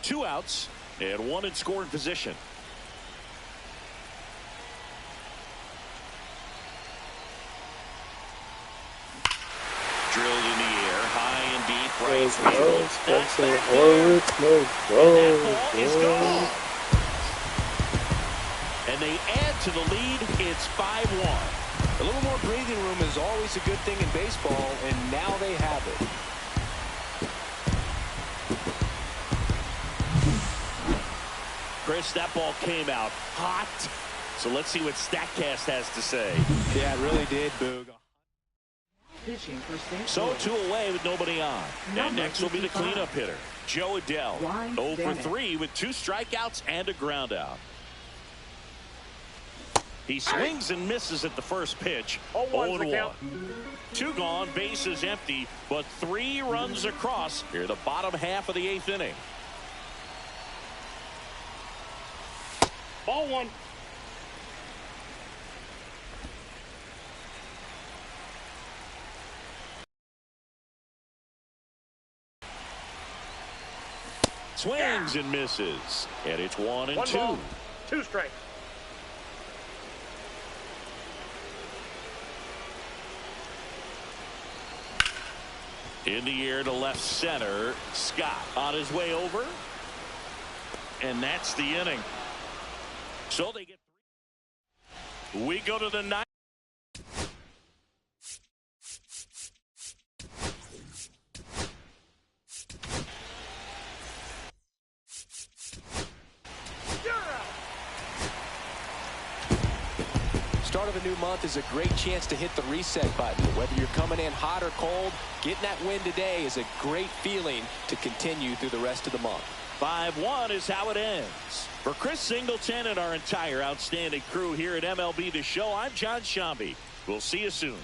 2 outs and 1 in scoring position. Drilled in the air, high and deep, right field. Spencer Horwitz, no ball is gone. And they add to the lead. It's 5-1. A little more breathing room is always a good thing in baseball, and now they have it. Chris, that ball came out hot. So let's see what StatCast has to say. Yeah, it really did, Boog. So 2 away with nobody on. And next will be the cleanup hitter, Joe Adell. 0 for 3 with 2 strikeouts and a ground out. He swings and misses at the first pitch. 0-1. 2 gone, bases empty, but 3 runs across here the bottom half of the 8th inning. Ball 1. Swings and misses. And it's 1-2. 1 2 strikes. In the air to left center. Scott on his way over. And that's the inning. So they get 3. We go to the 9th. Start of a new month is a great chance to hit the reset button. Whether you're coming in hot or cold, getting that win today is a great feeling to continue through the rest of the month. 5-1 is how it ends. For Chris Singleton and our entire outstanding crew here at MLB The Show, I'm John Shambi. We'll see you soon.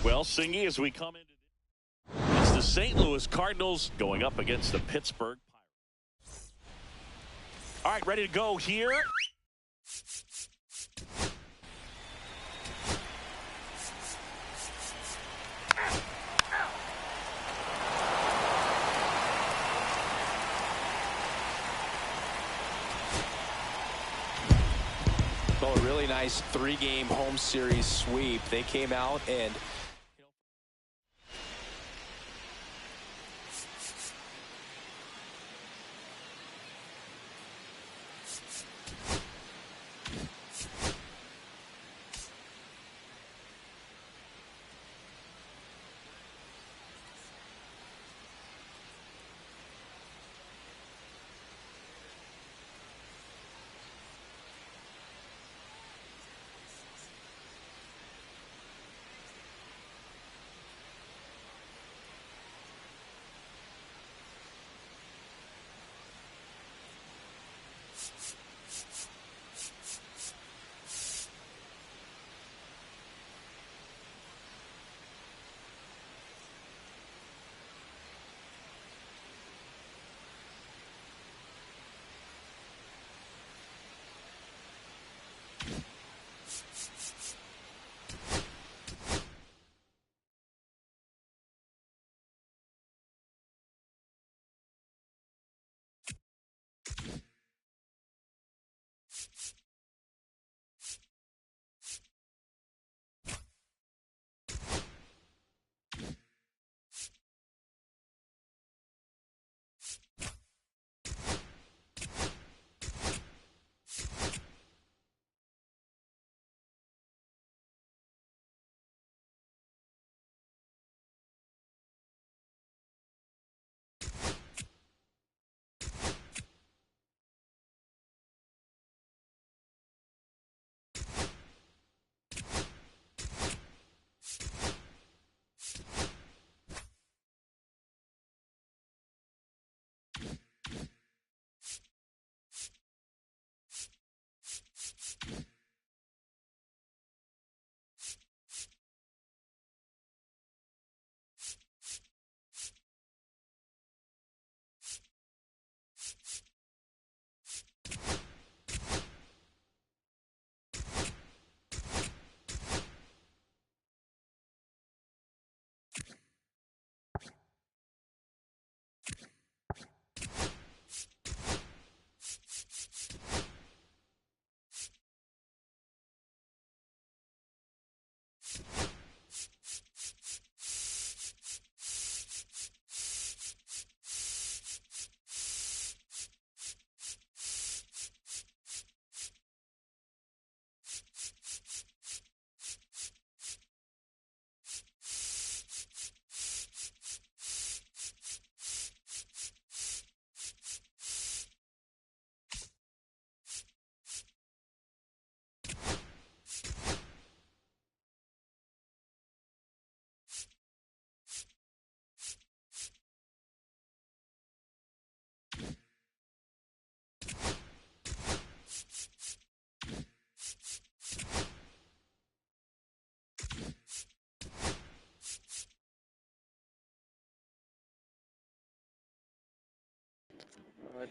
Well, Singy, as we come into it's the St. Louis Cardinals going up against the Pittsburgh Pirates. All right, ready to go here. Well, a really nice 3-game home series sweep. They came out and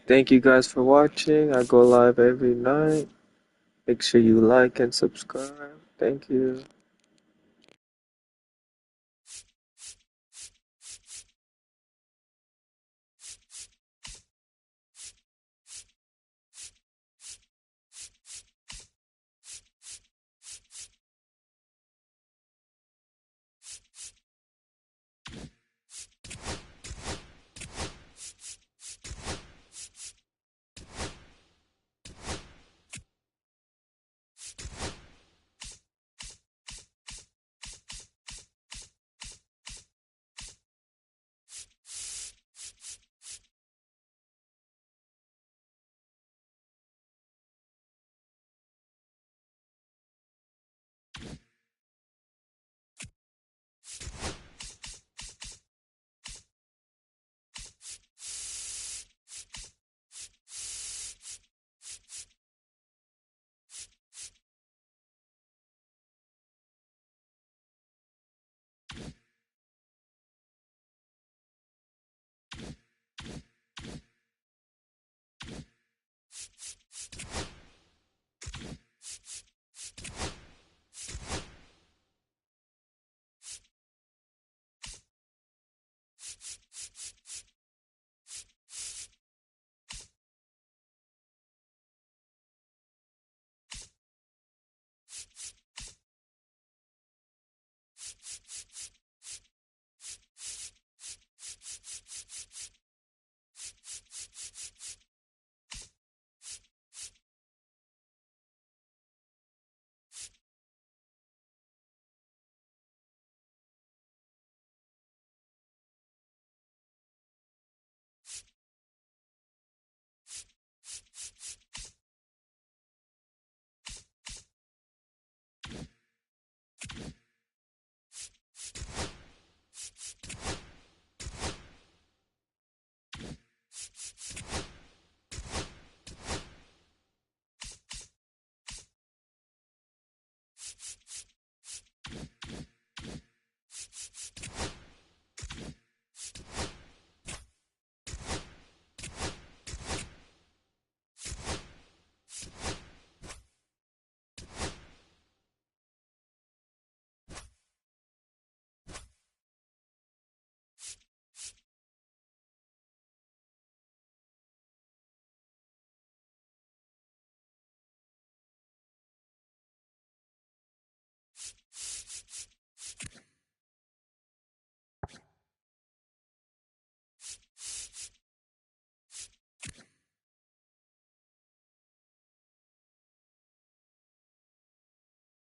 Thank you guys for watching. I go live every night. Make sure you like and subscribe. Thank you.